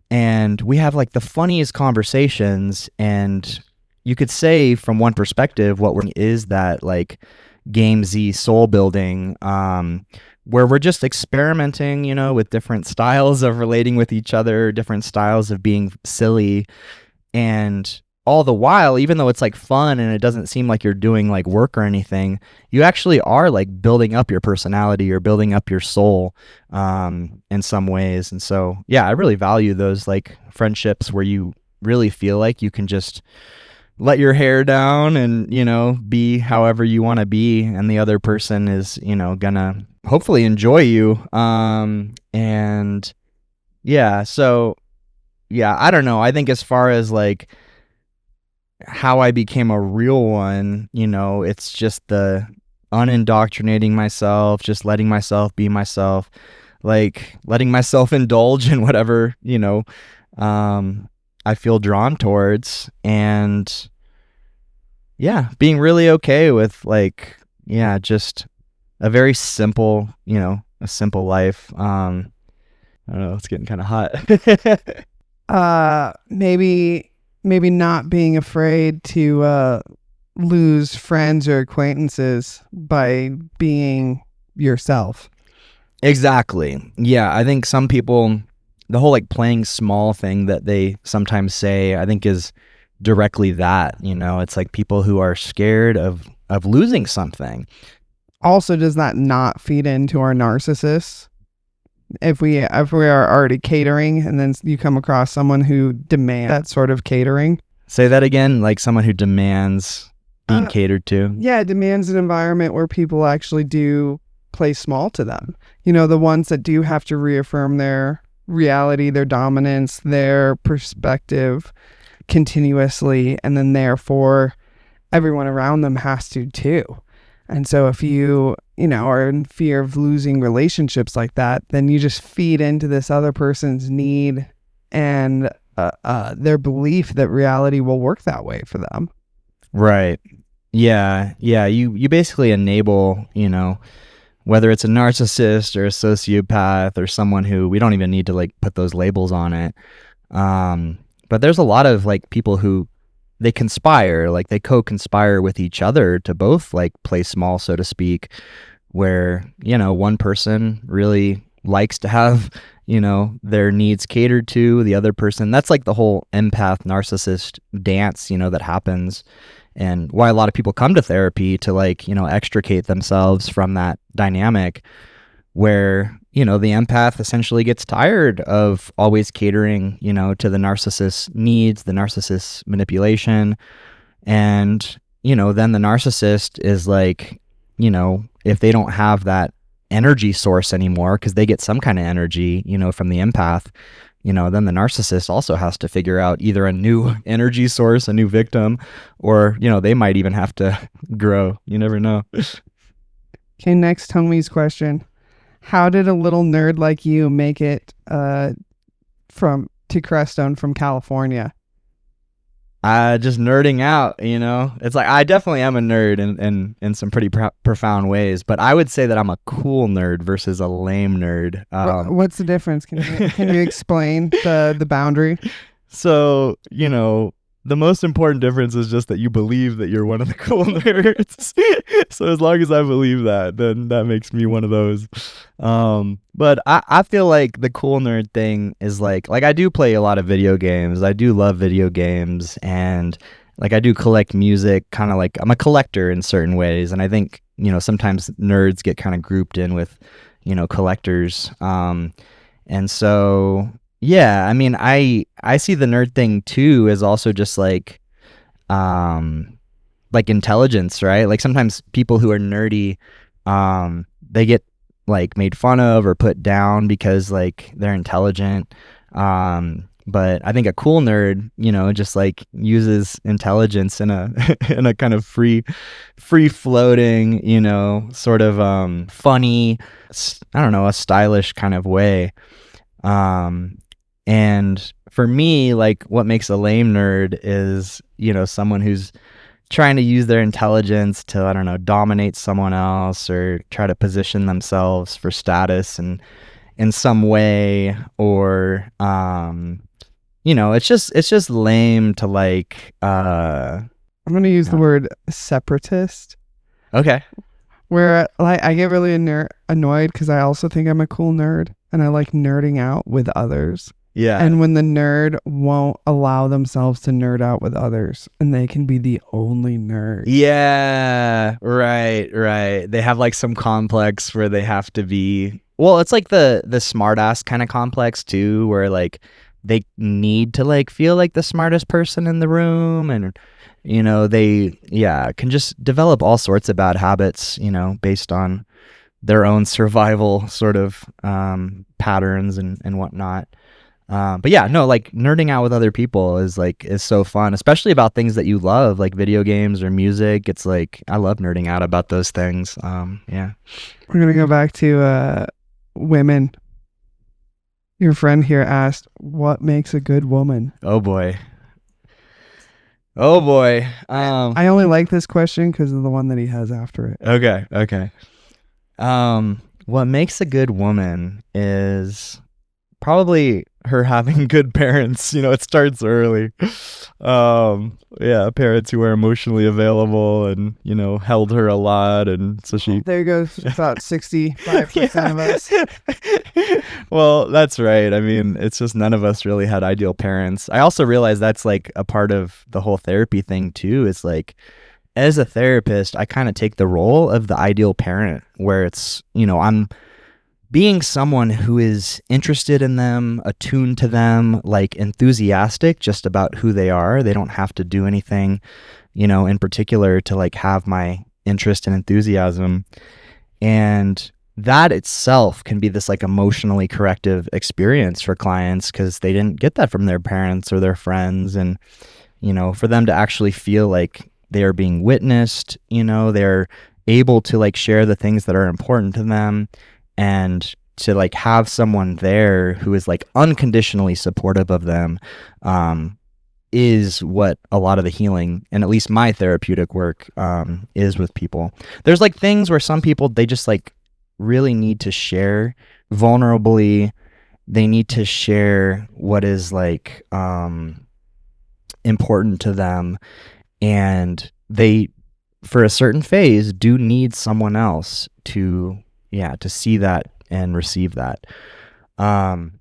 And we have like the funniest conversations. And you could say from one perspective, what is that like game Z soul building, where we're just experimenting, you know, with different styles of relating with each other, different styles of being silly. And all the while, even though it's like fun and it doesn't seem like you're doing like work or anything, you actually are like building up your personality or building up your soul in some ways. And so, yeah, I really value those like friendships where you really feel like you can just let your hair down and, you know, be however you want to be. And the other person is, you know, gonna hopefully enjoy you. And yeah, so yeah, I don't know. I think as far as like how I became a real one, you know, it's just the un-indoctrinating myself, just letting myself be myself, like letting myself indulge in whatever, you know, I feel drawn towards, and yeah, being really okay with like, yeah, just a very simple, you know, a simple life. I don't know, it's getting kind of hot. Maybe not being afraid to lose friends or acquaintances by being yourself. Exactly. Yeah, I think some people, the whole like playing small thing that they sometimes say, I think is directly that, you know, it's like people who are scared of losing something. Also, does that not feed into our narcissists? If we are already catering and then you come across someone who demands that sort of catering. Say that again, like someone who demands being catered to. Yeah, demands an environment where people actually do play small to them. You know, the ones that do have to reaffirm their reality, their dominance, their perspective continuously, and then therefore everyone around them has to too. And so if you know, are in fear of losing relationships like that, then you just feed into this other person's need and their belief that reality will work that way for them. Right. Yeah. Yeah. You basically enable, you know, whether it's a narcissist or a sociopath or someone who we don't even need to like put those labels on it. But there's a lot of like people who they conspire, like they co-conspire with each other to both like play small, so to speak, where, you know, one person really likes to have, you know, their needs catered to, the other person. That's like the whole empath narcissist dance, you know, that happens, and why a lot of people come to therapy to like, you know, extricate themselves from that dynamic where, you know, the empath essentially gets tired of always catering, you know, to the narcissist's needs, the narcissist's manipulation. And, you know, then the narcissist is like, you know, if they don't have that energy source anymore, because they get some kind of energy, you know, from the empath, you know, then the narcissist also has to figure out either a new energy source, a new victim, or, you know, they might even have to grow. You never know. Okay, next homie's question. How did a little nerd like you make it to Crestone from California? Just nerding out, you know. It's like I definitely am a nerd in some pretty profound ways, but I would say that I'm a cool nerd versus a lame nerd. What's the difference? Can you explain the boundary? So, you know, the most important difference is just that you believe that you're one of the cool nerds. So as long as I believe that, then that makes me one of those. But I feel like the cool nerd thing is like I do play a lot of video games. I do love video games, and like I do collect music, kind of like I'm a collector in certain ways. And I think, you know, sometimes nerds get kind of grouped in with, you know, collectors. And so, yeah, I mean, I see the nerd thing too as also just like intelligence, right? Like sometimes people who are nerdy, they get like made fun of or put down because like they're intelligent. But I think a cool nerd, you know, just like uses intelligence in a in a kind of free floating, you know, sort of funny, I don't know, a stylish kind of way. And for me, like what makes a lame nerd is, you know, someone who's trying to use their intelligence to, I don't know, dominate someone else or try to position themselves for status and in some way, or you know, it's just lame to like I'm gonna use the word separatist. Okay. Where like I get really annoyed because I also think I'm a cool nerd and I like nerding out with others. Yeah. And when the nerd won't allow themselves to nerd out with others and they can be the only nerd. Yeah, right. They have like some complex where they have to be, well, it's like the smart ass kind of complex too, where like they need to like feel like the smartest person in the room, and you know, they can just develop all sorts of bad habits, you know, based on their own survival sort of patterns and whatnot. But yeah, no, like nerding out with other people is so fun, especially about things that you love, like video games or music. It's like, I love nerding out about those things. Yeah. We're going to go back to women. Your friend here asked, what makes a good woman? Oh boy. I only like this question because of the one that he has after it. Okay. What makes a good woman is probably her having good parents. You know, it starts early. Parents who are emotionally available and, you know, held her a lot, and so she there goes about 65% of us. Well, that's right. I mean, it's just none of us really had ideal parents. I also realize that's like a part of the whole therapy thing too. It's like, as a therapist, I kind of take the role of the ideal parent, where it's, you know, I'm being someone who is interested in them, attuned to them, like enthusiastic just about who they are. They don't have to do anything, you know, in particular to like have my interest and enthusiasm. And that itself can be this like emotionally corrective experience for clients because they didn't get that from their parents or their friends. And, you know, for them to actually feel like they are being witnessed, you know, they're able to like share the things that are important to them, and to like have someone there who is like unconditionally supportive of them, is what a lot of the healing, and at least my therapeutic work, is with people. There's like things where some people, they just like really need to share vulnerably. They need to share what is like important to them, and they, for a certain phase, do need someone else to see that and receive that. And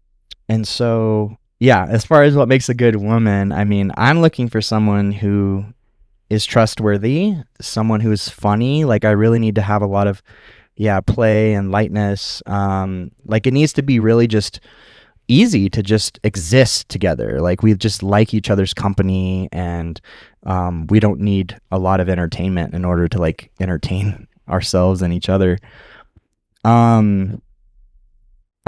so, as far as what makes a good woman, I mean, I'm looking for someone who is trustworthy, someone who's funny. Like, I really need to have a lot of play and lightness. Like, it needs to be really just easy to just exist together. Like, we just like each other's company, and we don't need a lot of entertainment in order to like entertain ourselves and each other. I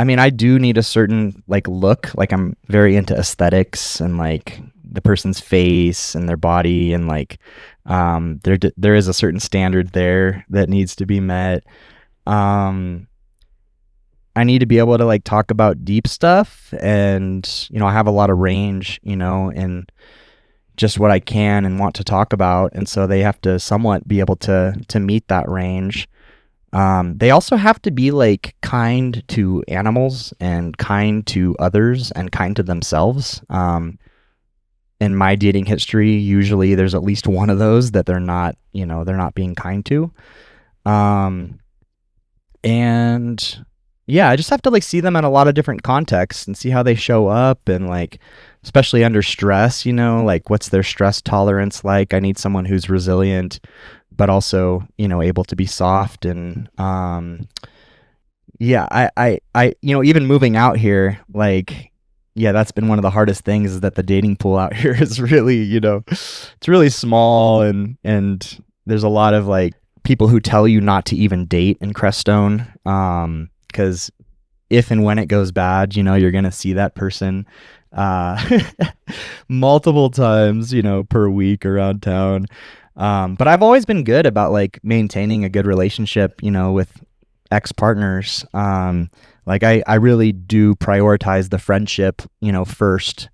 mean, I do need a certain like look. Like, I'm very into aesthetics and like the person's face and their body, and like there is a certain standard there that needs to be met. I need to be able to like talk about deep stuff, and I have a lot of range, in just what I can and want to talk about, and so they have to somewhat be able to meet that range. They also have to be like kind to animals and kind to others and kind to themselves. In my dating history, usually there's at least one of those that they're not being kind to. And I just have to like see them in a lot of different contexts and see how they show up, and like, especially under stress, like what's their stress tolerance like. I need someone who's resilient, but also, able to be soft. And, I even moving out here, like, that's been one of the hardest things, is that the dating pool out here is really, it's really small, and there's a lot of like people who tell you not to even date in Crestone. Because if and when it goes bad, you're going to see that person multiple times, per week around town. But I've always been good about like maintaining a good relationship, with ex-partners. Like I really do prioritize the friendship, first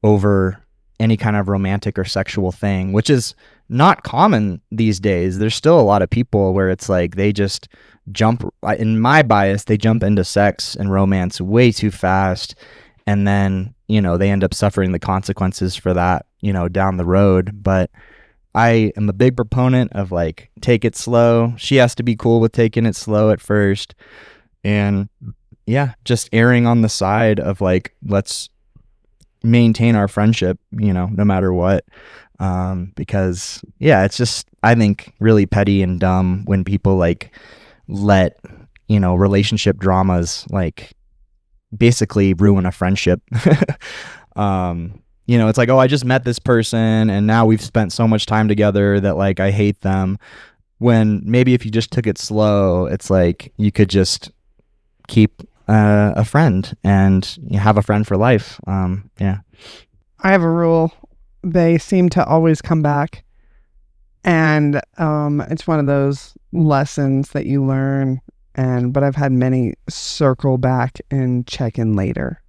over any kind of romantic or sexual thing, which is not common these days. There's still a lot of people where it's like they just jump, in my bias, they jump into sex and romance way too fast. And then, they end up suffering the consequences for that, down the road. But I am a big proponent of like, take it slow. She has to be cool with taking it slow at first. And just erring on the side of like, let's maintain our friendship, no matter what. Because it's just, I think, really petty and dumb when people like let, relationship dramas like basically ruin a friendship. It's like, oh, I just met this person and now we've spent so much time together that like I hate them. When maybe if you just took it slow, it's like you could just keep a friend and you have a friend for life. I have a rule. They seem to always come back. And it's one of those lessons that you learn. But I've had many circle back and check in later.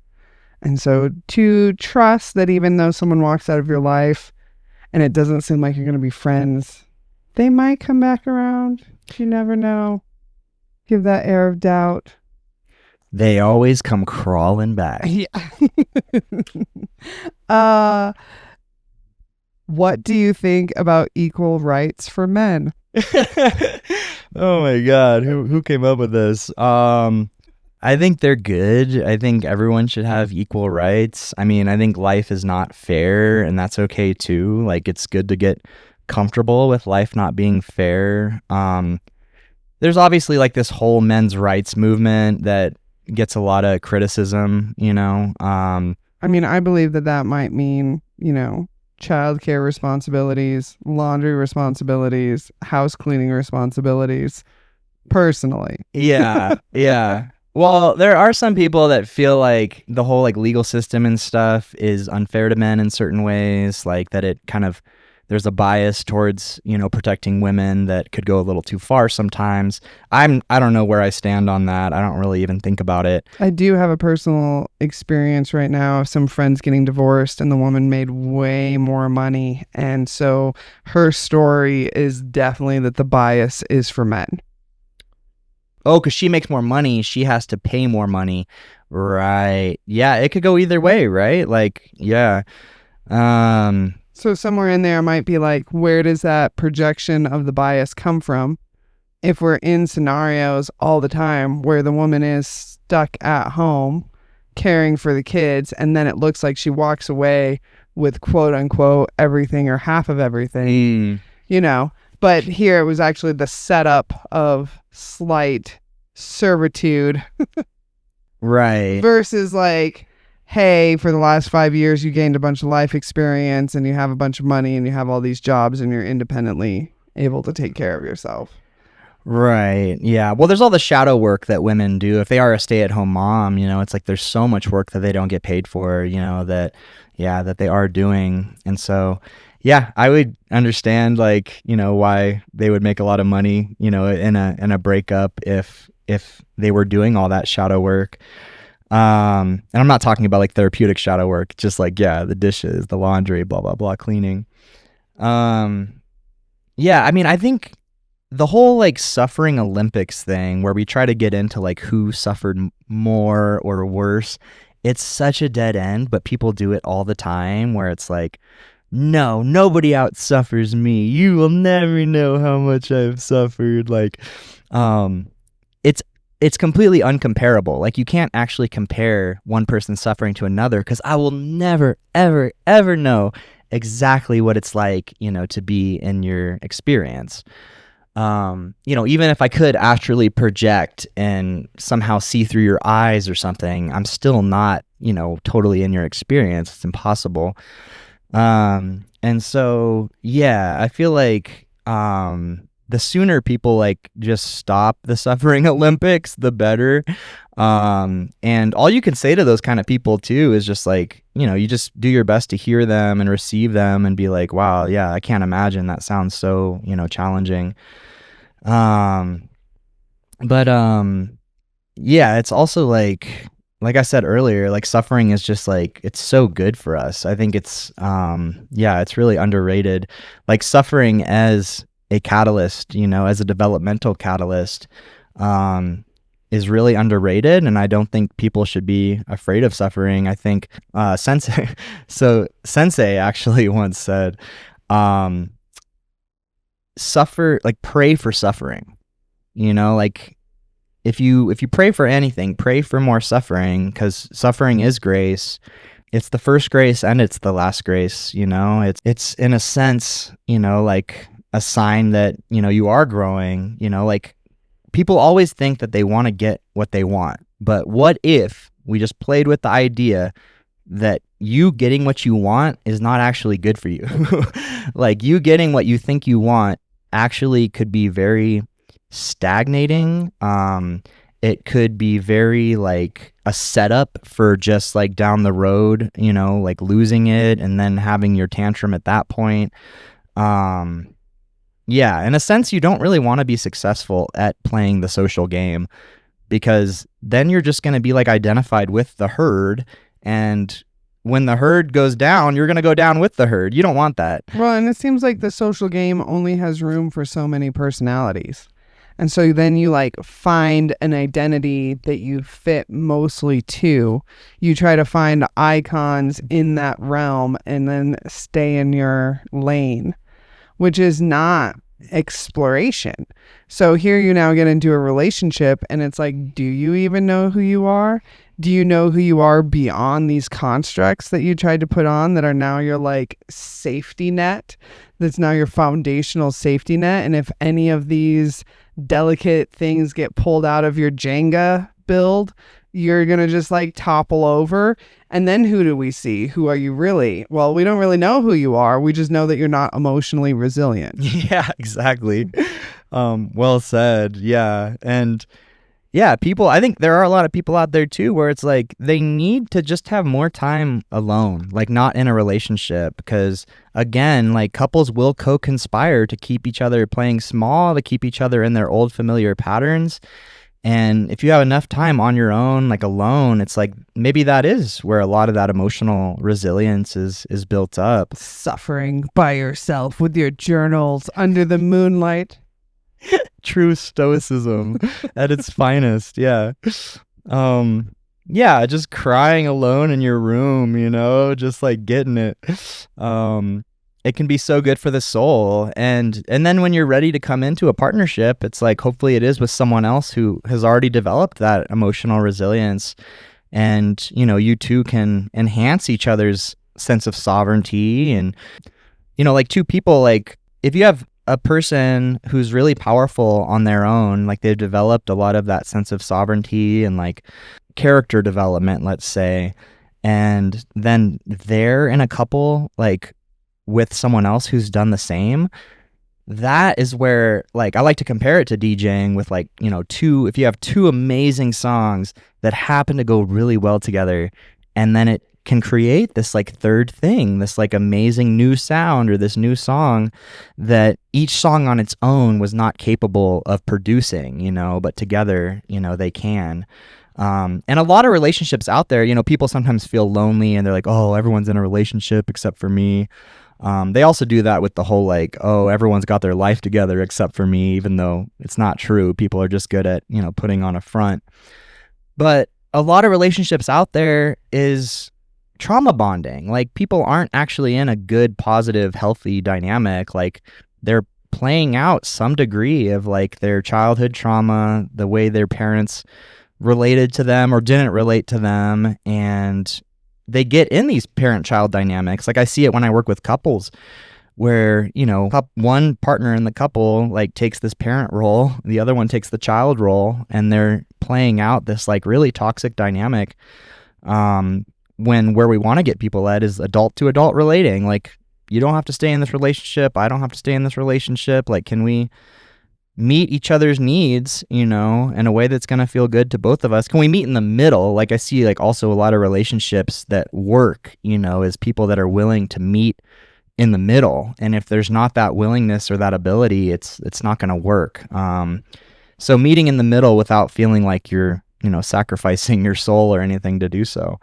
And so to trust that even though someone walks out of your life and it doesn't seem like you're going to be friends, they might come back around. You never know. Give that air of doubt. They always come crawling back. Yeah. What do you think about equal rights for men? Oh my God. Who came up with this? I think they're good. I think everyone should have equal rights. I mean, I think life is not fair, and that's okay too. Like, it's good to get comfortable with life not being fair. There's obviously like this whole men's rights movement that gets a lot of criticism, I mean, I believe that might mean, childcare responsibilities, laundry responsibilities, house cleaning responsibilities, personally. Yeah. Well, there are some people that feel like the whole like legal system and stuff is unfair to men in certain ways, like that it kind of, there's a bias towards, protecting women that could go a little too far sometimes. I don't know where I stand on that. I don't really even think about it. I do have a personal experience right now of some friends getting divorced and the woman made way more money. And so her story is definitely that the bias is for men. Oh, because she makes more money, she has to pay more money. Right. Yeah, it could go either way, right? Like, yeah. So somewhere in there might be like, where does that projection of the bias come from? If we're in scenarios all the time where the woman is stuck at home caring for the kids, and then it looks like she walks away with quote unquote everything or half of everything, you know, but here it was actually the setup of slight servitude Right. versus like, hey, for the last 5 years, you gained a bunch of life experience and you have a bunch of money and you have all these jobs and you're independently able to take care of yourself. Right. Yeah. Well, there's all the shadow work that women do. If they are a stay-at-home mom, you know, it's like there's so much work that they don't get paid for, you know, that they are doing. And so, yeah, I would understand, like, you know, why they would make a lot of money, you know, in a breakup if they were doing all that shadow work. And I'm not talking about like therapeutic shadow work, just like, yeah, the dishes, the laundry, blah, blah, blah, cleaning. Yeah, I mean, I think the whole like suffering Olympics thing where we try to get into like who suffered more or worse, it's such a dead end, but people do it all the time where it's like, no, nobody out suffers me. You will never know how much I've suffered. Like, it's completely uncomparable. Like, you can't actually compare one person's suffering to another because I will never, ever, ever know exactly what it's like, you know, to be in your experience. You know, even if I could astrally project and somehow see through your eyes or something, I'm still not, you know, totally in your experience. It's impossible. And so, yeah, I feel like, the sooner people like just stop the suffering Olympics, the better. And all you can say to those kind of people too is just like, you know, you just do your best to hear them and receive them and be like, wow, yeah, I can't imagine. That sounds so, you know, challenging. But yeah, it's also like I said earlier, like suffering is just like, it's so good for us. I think it's, yeah, it's really underrated. Like suffering as a catalyst, you know, as a developmental catalyst, is really underrated. And I don't think people should be afraid of suffering. I think, Sensei actually once said, suffer, like pray for suffering, you know, like if you pray for anything, pray for more suffering, because suffering is grace. It's the first grace and it's the last grace, you know. It's in a sense, you know, like a sign that, you know, you are growing, you know. Like people always think that they want to get what they want, but what if we just played with the idea that you getting what you want is not actually good for you? Like you getting what you think you want actually could be very stagnating. It could be very like a setup for just like down the road, you know, like losing it and then having your tantrum at that point. Yeah, in a sense, you don't really want to be successful at playing the social game, because then you're just going to be like identified with the herd, and when the herd goes down, you're going to go down with the herd. You don't want that. Well, and it seems like the social game only has room for so many personalities. And so then you like find an identity that you fit mostly to. You try to find icons in that realm and then stay in your lane, which is not exploration. So here you now get into a relationship and it's like, do you even know who you are? Do you know who you are beyond these constructs that you tried to put on that are now your like safety net? That's now your foundational safety net. And if any of these delicate things get pulled out of your Jenga build, you're going to just like topple over. And then who do we see? Who are you really? Well, we don't really know who you are. We just know that you're not emotionally resilient. Yeah, exactly. Well said. Yeah. And yeah, people, I think there are a lot of people out there too where it's like they need to just have more time alone, like not in a relationship, because again, like couples will co-conspire to keep each other playing small, to keep each other in their old familiar patterns. And if you have enough time on your own, like alone, it's like maybe that is where a lot of that emotional resilience is built up. Suffering by yourself with your journals under the moonlight. True stoicism at its finest. Yeah. Yeah, just crying alone in your room, you know, just like getting it. it can be so good for the soul. And then when you're ready to come into a partnership, it's like, hopefully it is with someone else who has already developed that emotional resilience. And, you know, you two can enhance each other's sense of sovereignty. And, you know, like two people, like if you have a person who's really powerful on their own, like they've developed a lot of that sense of sovereignty and like character development, let's say, and then they're in a couple, like with someone else who's done the same, that is where, like, I like to compare it to DJing with, like, you know, if you have two amazing songs that happen to go really well together, and then it can create this like third thing, this like amazing new sound or this new song that each song on its own was not capable of producing, you know, but together, you know, they can. And a lot of relationships out there, you know, people sometimes feel lonely and they're like, oh, everyone's in a relationship except for me. They also do that with the whole like, oh, everyone's got their life together except for me, even though it's not true. People are just good at, you know, putting on a front. But a lot of relationships out there is trauma bonding. Like people aren't actually in a good, positive, healthy dynamic. Like they're playing out some degree of like their childhood trauma, the way their parents related to them or didn't relate to them, and they get in these parent-child dynamics. Like I see it when I work with couples where, you know, one partner in the couple like takes this parent role, the other one takes the child role, and they're playing out this like really toxic dynamic. When where we want to get people at is adult to adult relating. Like you don't have to stay in this relationship. I don't have to stay in this relationship. Like, can we meet each other's needs, you know, in a way that's going to feel good to both of us? Can we meet in the middle? Like I see like also a lot of relationships that work, you know, as people that are willing to meet in the middle. And if there's not that willingness or that ability, it's not going to work. So meeting in the middle without feeling like you're, you know, sacrificing your soul or anything to do so.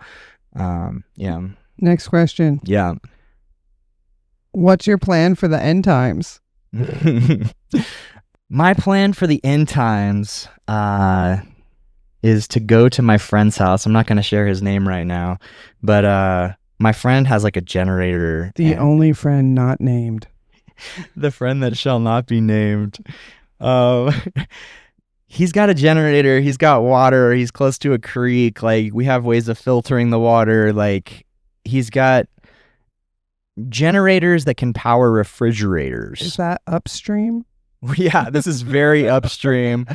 Yeah. Next question. Yeah. What's your plan for the end times? My plan for the end times is to go to my friend's house. I'm not going to share his name right now, but my friend has like a generator. The only friend not named. The friend that shall not be named. He's got a generator. He's got water. He's close to a creek. Like we have ways of filtering the water. Like he's got generators that can power refrigerators. Is that upstream? Yeah, this is very upstream.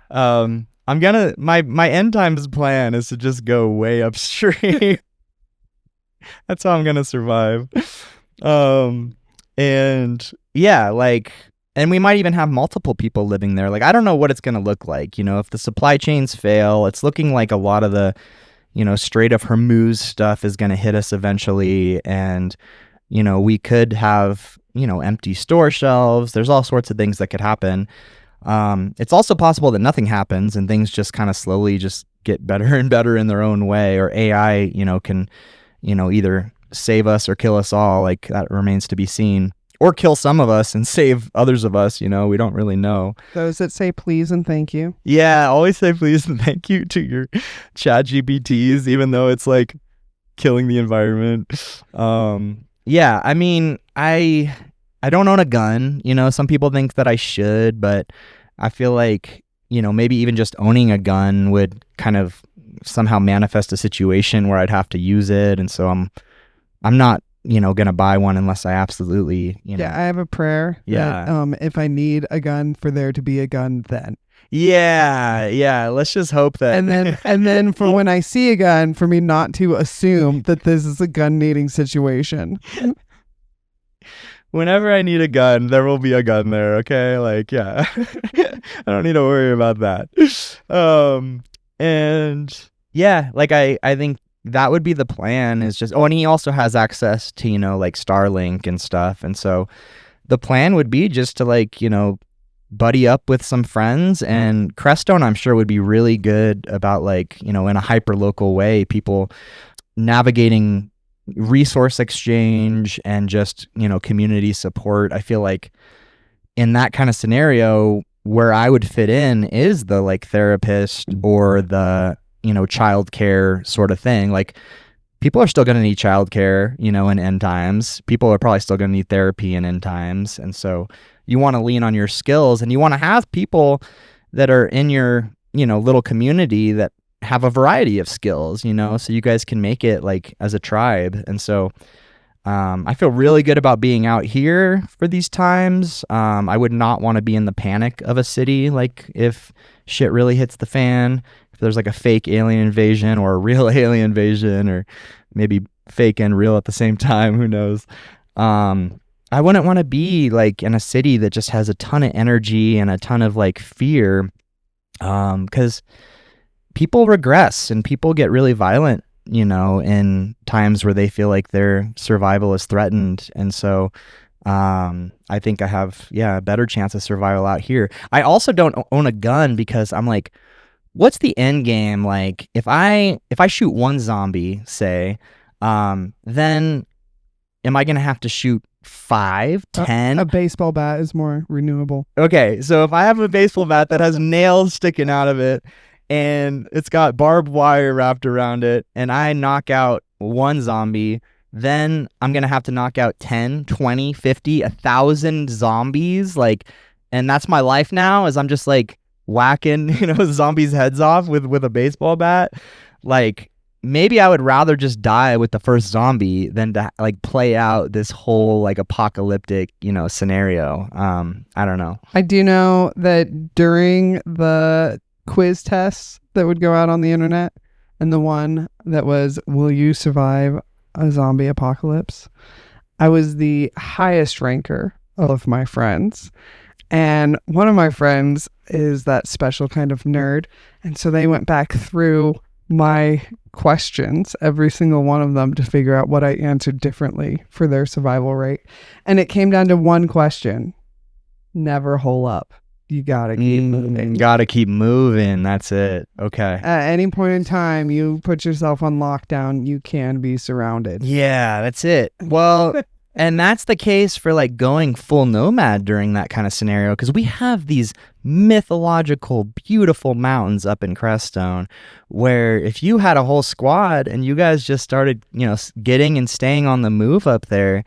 I'm gonna my end times plan is to just go way upstream. That's how I'm gonna survive. And yeah, like, and we might even have multiple people living there. Like, I don't know what it's gonna look like. You know, if the supply chains fail, it's looking like a lot of the, you know, Strait of Hormuz stuff is gonna hit us eventually, and you know, we could have, you know, empty store shelves. There's all sorts of things that could happen. It's also possible that nothing happens and things just kind of slowly just get better and better in their own way, or AI, you know, can, you know, either save us or kill us all. Like that remains to be seen, or kill some of us and save others of us. You know, we don't really know. Those that say please and thank you. Yeah, always say please and thank you to your chat GPTs, even though it's like killing the environment. Yeah, I mean, I don't own a gun. You know, some people think that I should, but I feel like, you know, maybe even just owning a gun would kind of somehow manifest a situation where I'd have to use it. And so I'm not, you know, going to buy one unless I absolutely, you know. Yeah, I have a prayer. Yeah. That, if I need a gun, for there to be a gun then. Yeah. Let's just hope that. And then for when I see a gun, for me not to assume that this is a gun needing situation. Whenever I need a gun, there will be a gun there. Okay. Like, yeah, I don't need to worry about that. And yeah, like I think that would be the plan, is just, oh, and he also has access to, you know, like Starlink and stuff. And so the plan would be just to, like, you know, buddy up with some friends, and Crestone, I'm sure, would be really good about, like, you know, in a hyper local way, people navigating resource exchange and just, you know, community support. I feel like in that kind of scenario, where I would fit in is the like therapist or the, you know, childcare sort of thing. Like people are still going to need childcare, you know, in end times. People are probably still going to need therapy in end times. And so you want to lean on your skills, and you want to have people that are in your, you know, little community that have a variety of skills, you know, so you guys can make it like as a tribe. And so I feel really good about being out here for these times. I would not want to be in the panic of a city, like if shit really hits the fan, if there's like a fake alien invasion or a real alien invasion, or maybe fake and real at the same time, who knows. I wouldn't want to be like in a city that just has a ton of energy and a ton of like fear, because people regress and people get really violent, you know, in times where they feel like their survival is threatened. And so I think I have, a better chance of survival out here. I also don't own a gun because I'm like, what's the end game? Like if I shoot one zombie, say, then am I going to have to shoot 5, 10? A baseball bat is more renewable. Okay, so if I have a baseball bat that has nails sticking out of it and it's got barbed wire wrapped around it, and I knock out one zombie, then I'm going to have to knock out 10, 20, 50, 1,000 zombies. Like, and that's my life now, is I'm just like whacking, you know, zombies' heads off with a baseball bat. Like, maybe I would rather just die with the first zombie than to like play out this whole like apocalyptic, you know, scenario. I don't know. I do know that during the quiz tests that would go out on the internet, and the one that was, will you survive a zombie apocalypse? I was the highest ranker of my friends. And one of my friends is that special kind of nerd. And so they went back through my questions, every single one of them, to figure out what I answered differently for their survival rate. And it came down to one question: never hole up. You gotta keep moving. Gotta keep moving. That's it. Okay. At any point in time you put yourself on lockdown, you can be surrounded. Yeah, that's it. Well, and that's the case for like going full nomad during that kind of scenario, because we have these mythological, beautiful mountains up in Crestone where if you had a whole squad and you guys just started, you know, getting and staying on the move up there,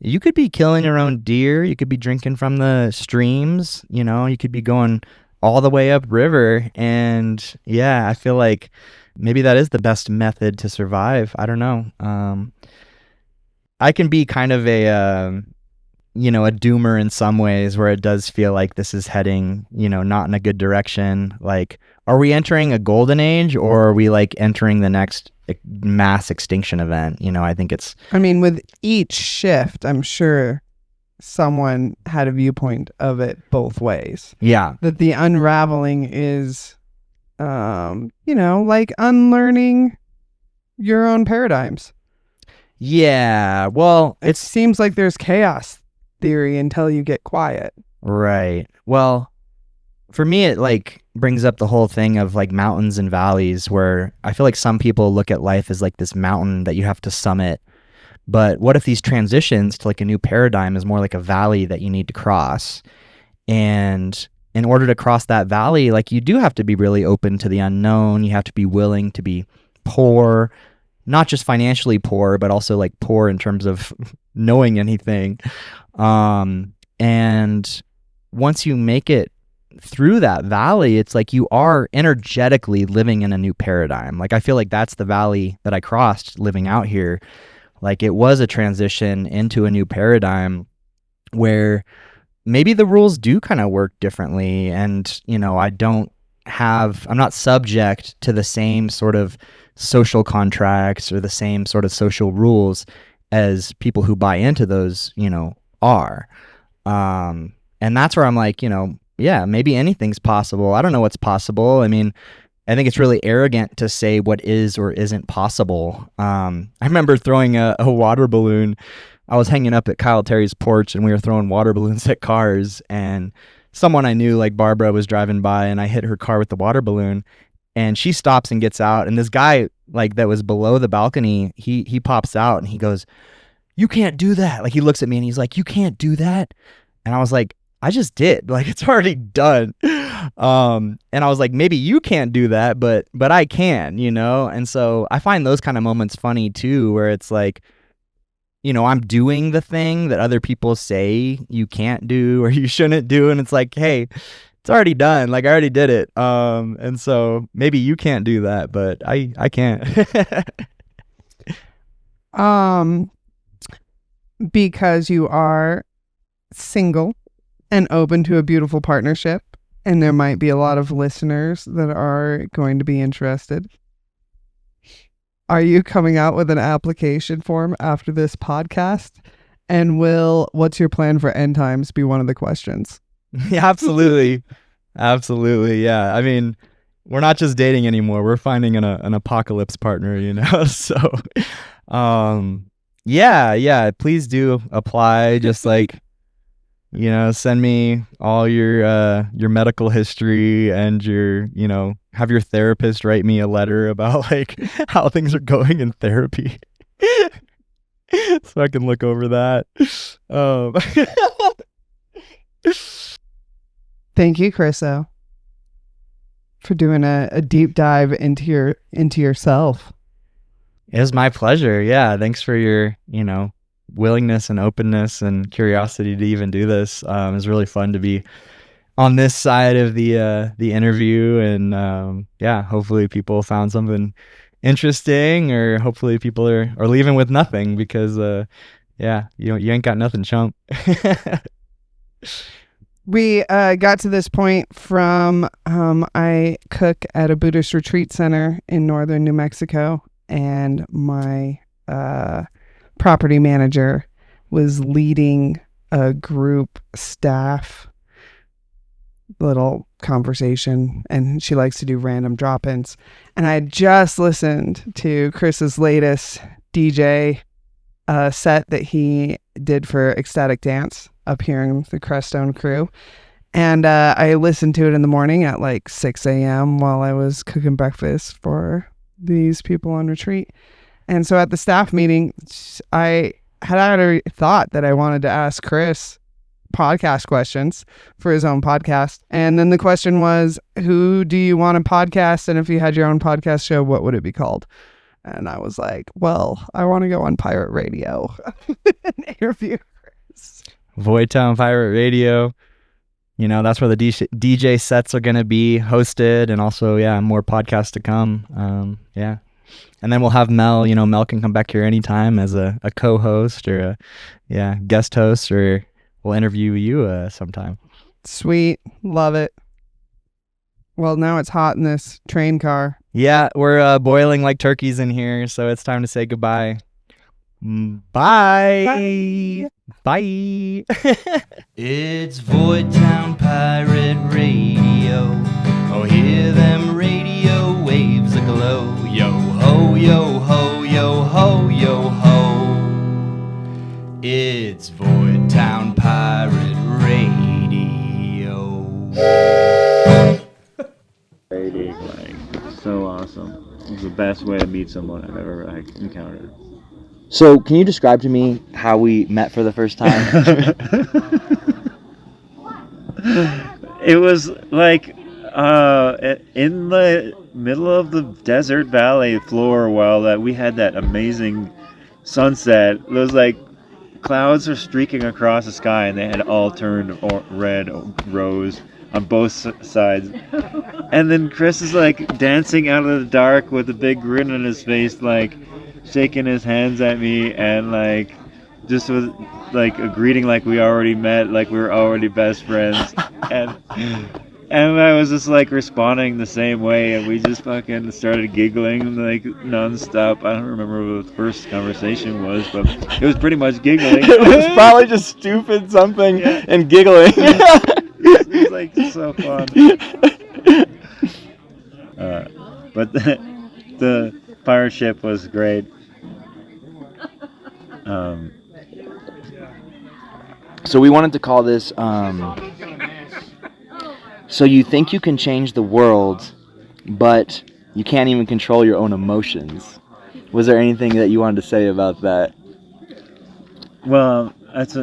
you could be killing your own deer. You could be drinking from the streams, you know, you could be going all the way up river. And yeah, I feel like maybe that is the best method to survive. I don't know. I can be kind of a, you know, a doomer in some ways, where it does feel like this is heading, you know, not in a good direction. Like, are we entering a golden age, or are we like entering the next mass extinction event? You know, I think it's... I mean, with each shift, I'm sure someone had a viewpoint of it both ways. Yeah. That the unraveling is, you know, like unlearning your own paradigms. Yeah, well, It seems like there's chaos theory until you get quiet. Right. Well, for me, it like brings up the whole thing of like mountains and valleys, where I feel like some people look at life as like this mountain that you have to summit. But what if these transitions to like a new paradigm is more like a valley that you need to cross? And in order to cross that valley, like you do have to be really open to the unknown. You have to be willing to be poor, not just financially poor, but also like poor in terms of knowing anything. And once you make it through that valley, it's like you are energetically living in a new paradigm. Like I feel like that's the valley that I crossed living out here. Like it was a transition into a new paradigm where maybe the rules do kind of work differently. And, you know, I'm not subject to the same sort of social contracts or the same sort of social rules as people who buy into those, you know, are. And that's where I'm like, you know, yeah, maybe anything's possible. I don't know what's possible. I mean, I think it's really arrogant to say what is or isn't possible. I remember throwing a water balloon. I was hanging up at Kyle Terry's porch and we were throwing water balloons at cars, and someone I knew, like Barbara, was driving by and I hit her car with the water balloon. And she stops and gets out, and this guy like that was below the balcony, he pops out and he goes, "You can't do that." Like he looks at me and he's like, "You can't do that." And I was like, I just did. Like, it's already done. And I was like, maybe you can't do that, but I can, you know? And so I find those kind of moments funny too, where it's like, you know, I'm doing the thing that other people say you can't do or you shouldn't do. And it's like, hey, it's already done. Like, I already did it. And so maybe you can't do that, but I can't. Because you are single and open to a beautiful partnership, and there might be a lot of listeners that are going to be interested. Are you coming out with an application form after this podcast? And what's your plan for end times be one of the questions? Yeah, absolutely. Absolutely. Yeah. I mean, we're not just dating anymore. We're finding an apocalypse partner, you know? So, yeah, please do apply. Just like, you know, send me all your medical history and have your therapist write me a letter about like how things are going in therapy. So I can look over that. Thank you, Chriso, for doing a deep dive into yourself. It was my pleasure. Yeah. Thanks for your, willingness and openness and curiosity to even do this. It was really fun to be on this side of the interview, and hopefully people found something interesting, or hopefully people are leaving with nothing, because you ain't got nothing, chump. We got to this point from I cook at a Buddhist retreat center in northern New Mexico, and my property manager was leading a group staff little conversation, and she likes to do random drop-ins. And I had just listened to Chris's latest DJ set that he did for Ecstatic Dance up here in the Crestone crew. And I listened to it in the morning at like 6 a.m. while I was cooking breakfast for these people on retreat. And so at the staff meeting, I had already thought that I wanted to ask Chris podcast questions for his own podcast. And then the question was, who do you want to podcast? And if you had your own podcast show, what would it be called? And I was like, well, I want to go on pirate radio and interview Chris. Void Town Pirate Radio. That's where the DJ sets are going to be hosted, and also, more podcasts to come. And then we'll have Mel. Mel can come back here anytime as a co-host or a guest host, or we'll interview you sometime. Sweet. Love it. Well, now it's hot in this train car. Yeah, we're boiling like turkeys in here, so it's time to say goodbye. Bye. Bye. It's Void Town Pirate Radio. Oh, hear them radio waves aglow. Yo ho, yo ho, yo ho, yo ho. It's Void Town Pirate Radio. So awesome. It was the best way to meet someone I've ever encountered. So, can you describe to me how we met for the first time? It was like in the middle of the desert valley floor, while we had that amazing sunset. It was like clouds are streaking across the sky, and they had all turned red rose on both sides. And then Chris is like dancing out of the dark with a big grin on his face, like shaking his hands at me, and like just with like a greeting like we already met, like we were already best friends. And I was just like responding the same way, and we just fucking started giggling like nonstop. I don't remember what the first conversation was, but it was pretty much giggling. It was probably just stupid something and giggling. It was like so fun. But the pirate ship was great. So we wanted to call this, so you think you can change the world, but you can't even control your own emotions. Was there anything that you wanted to say about that? Well, that's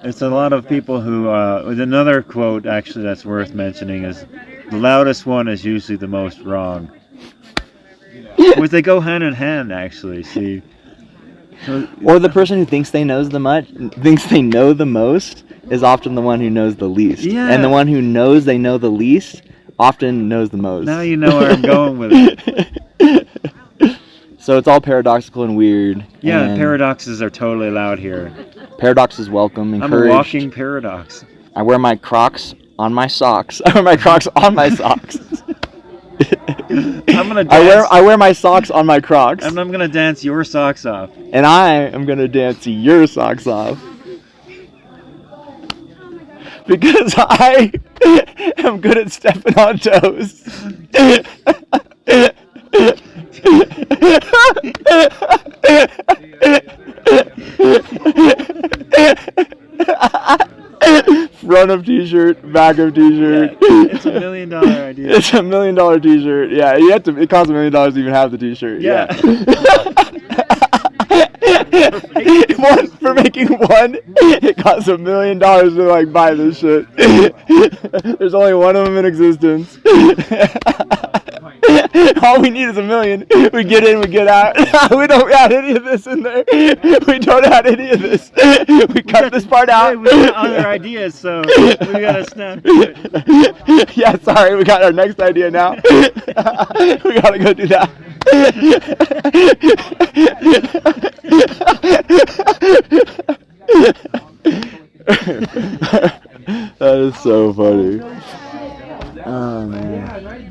It's a lot of people who, with another quote actually that's worth mentioning is, the loudest one is usually the most wrong. Which they go hand in hand, actually, see. So, Or the person who thinks they know the most is often the one who knows the least. Yeah. And the one who knows they know the least often knows the most. now you know where I'm going with it. So it's all paradoxical and weird. Yeah, and paradoxes are totally allowed here. paradox is welcome, I'm a encouraged. walking paradox. I wear my Crocs on my socks. I wear my Crocs on my socks. I'm gonna dance. I wear my socks on my Crocs. And I'm gonna dance your socks off. And I am gonna dance your socks off. Because I am good at stepping on toes. Front of t-shirt, back of t-shirt. Yeah, it's $1 million idea. It's $1 million t-shirt. Yeah, it costs $1 million to even have the t-shirt. Yeah. For making one, it costs $1 million to like buy this shit. There's only one of them in existence. All we need is $1 million. We get in, we get out. We don't add any of this in there. We don't add any of this. We cut this part out. Hey, we got other ideas, so we gotta snap to it. Yeah, sorry, we got our next idea now. We gotta go do that. That is so funny. Oh man.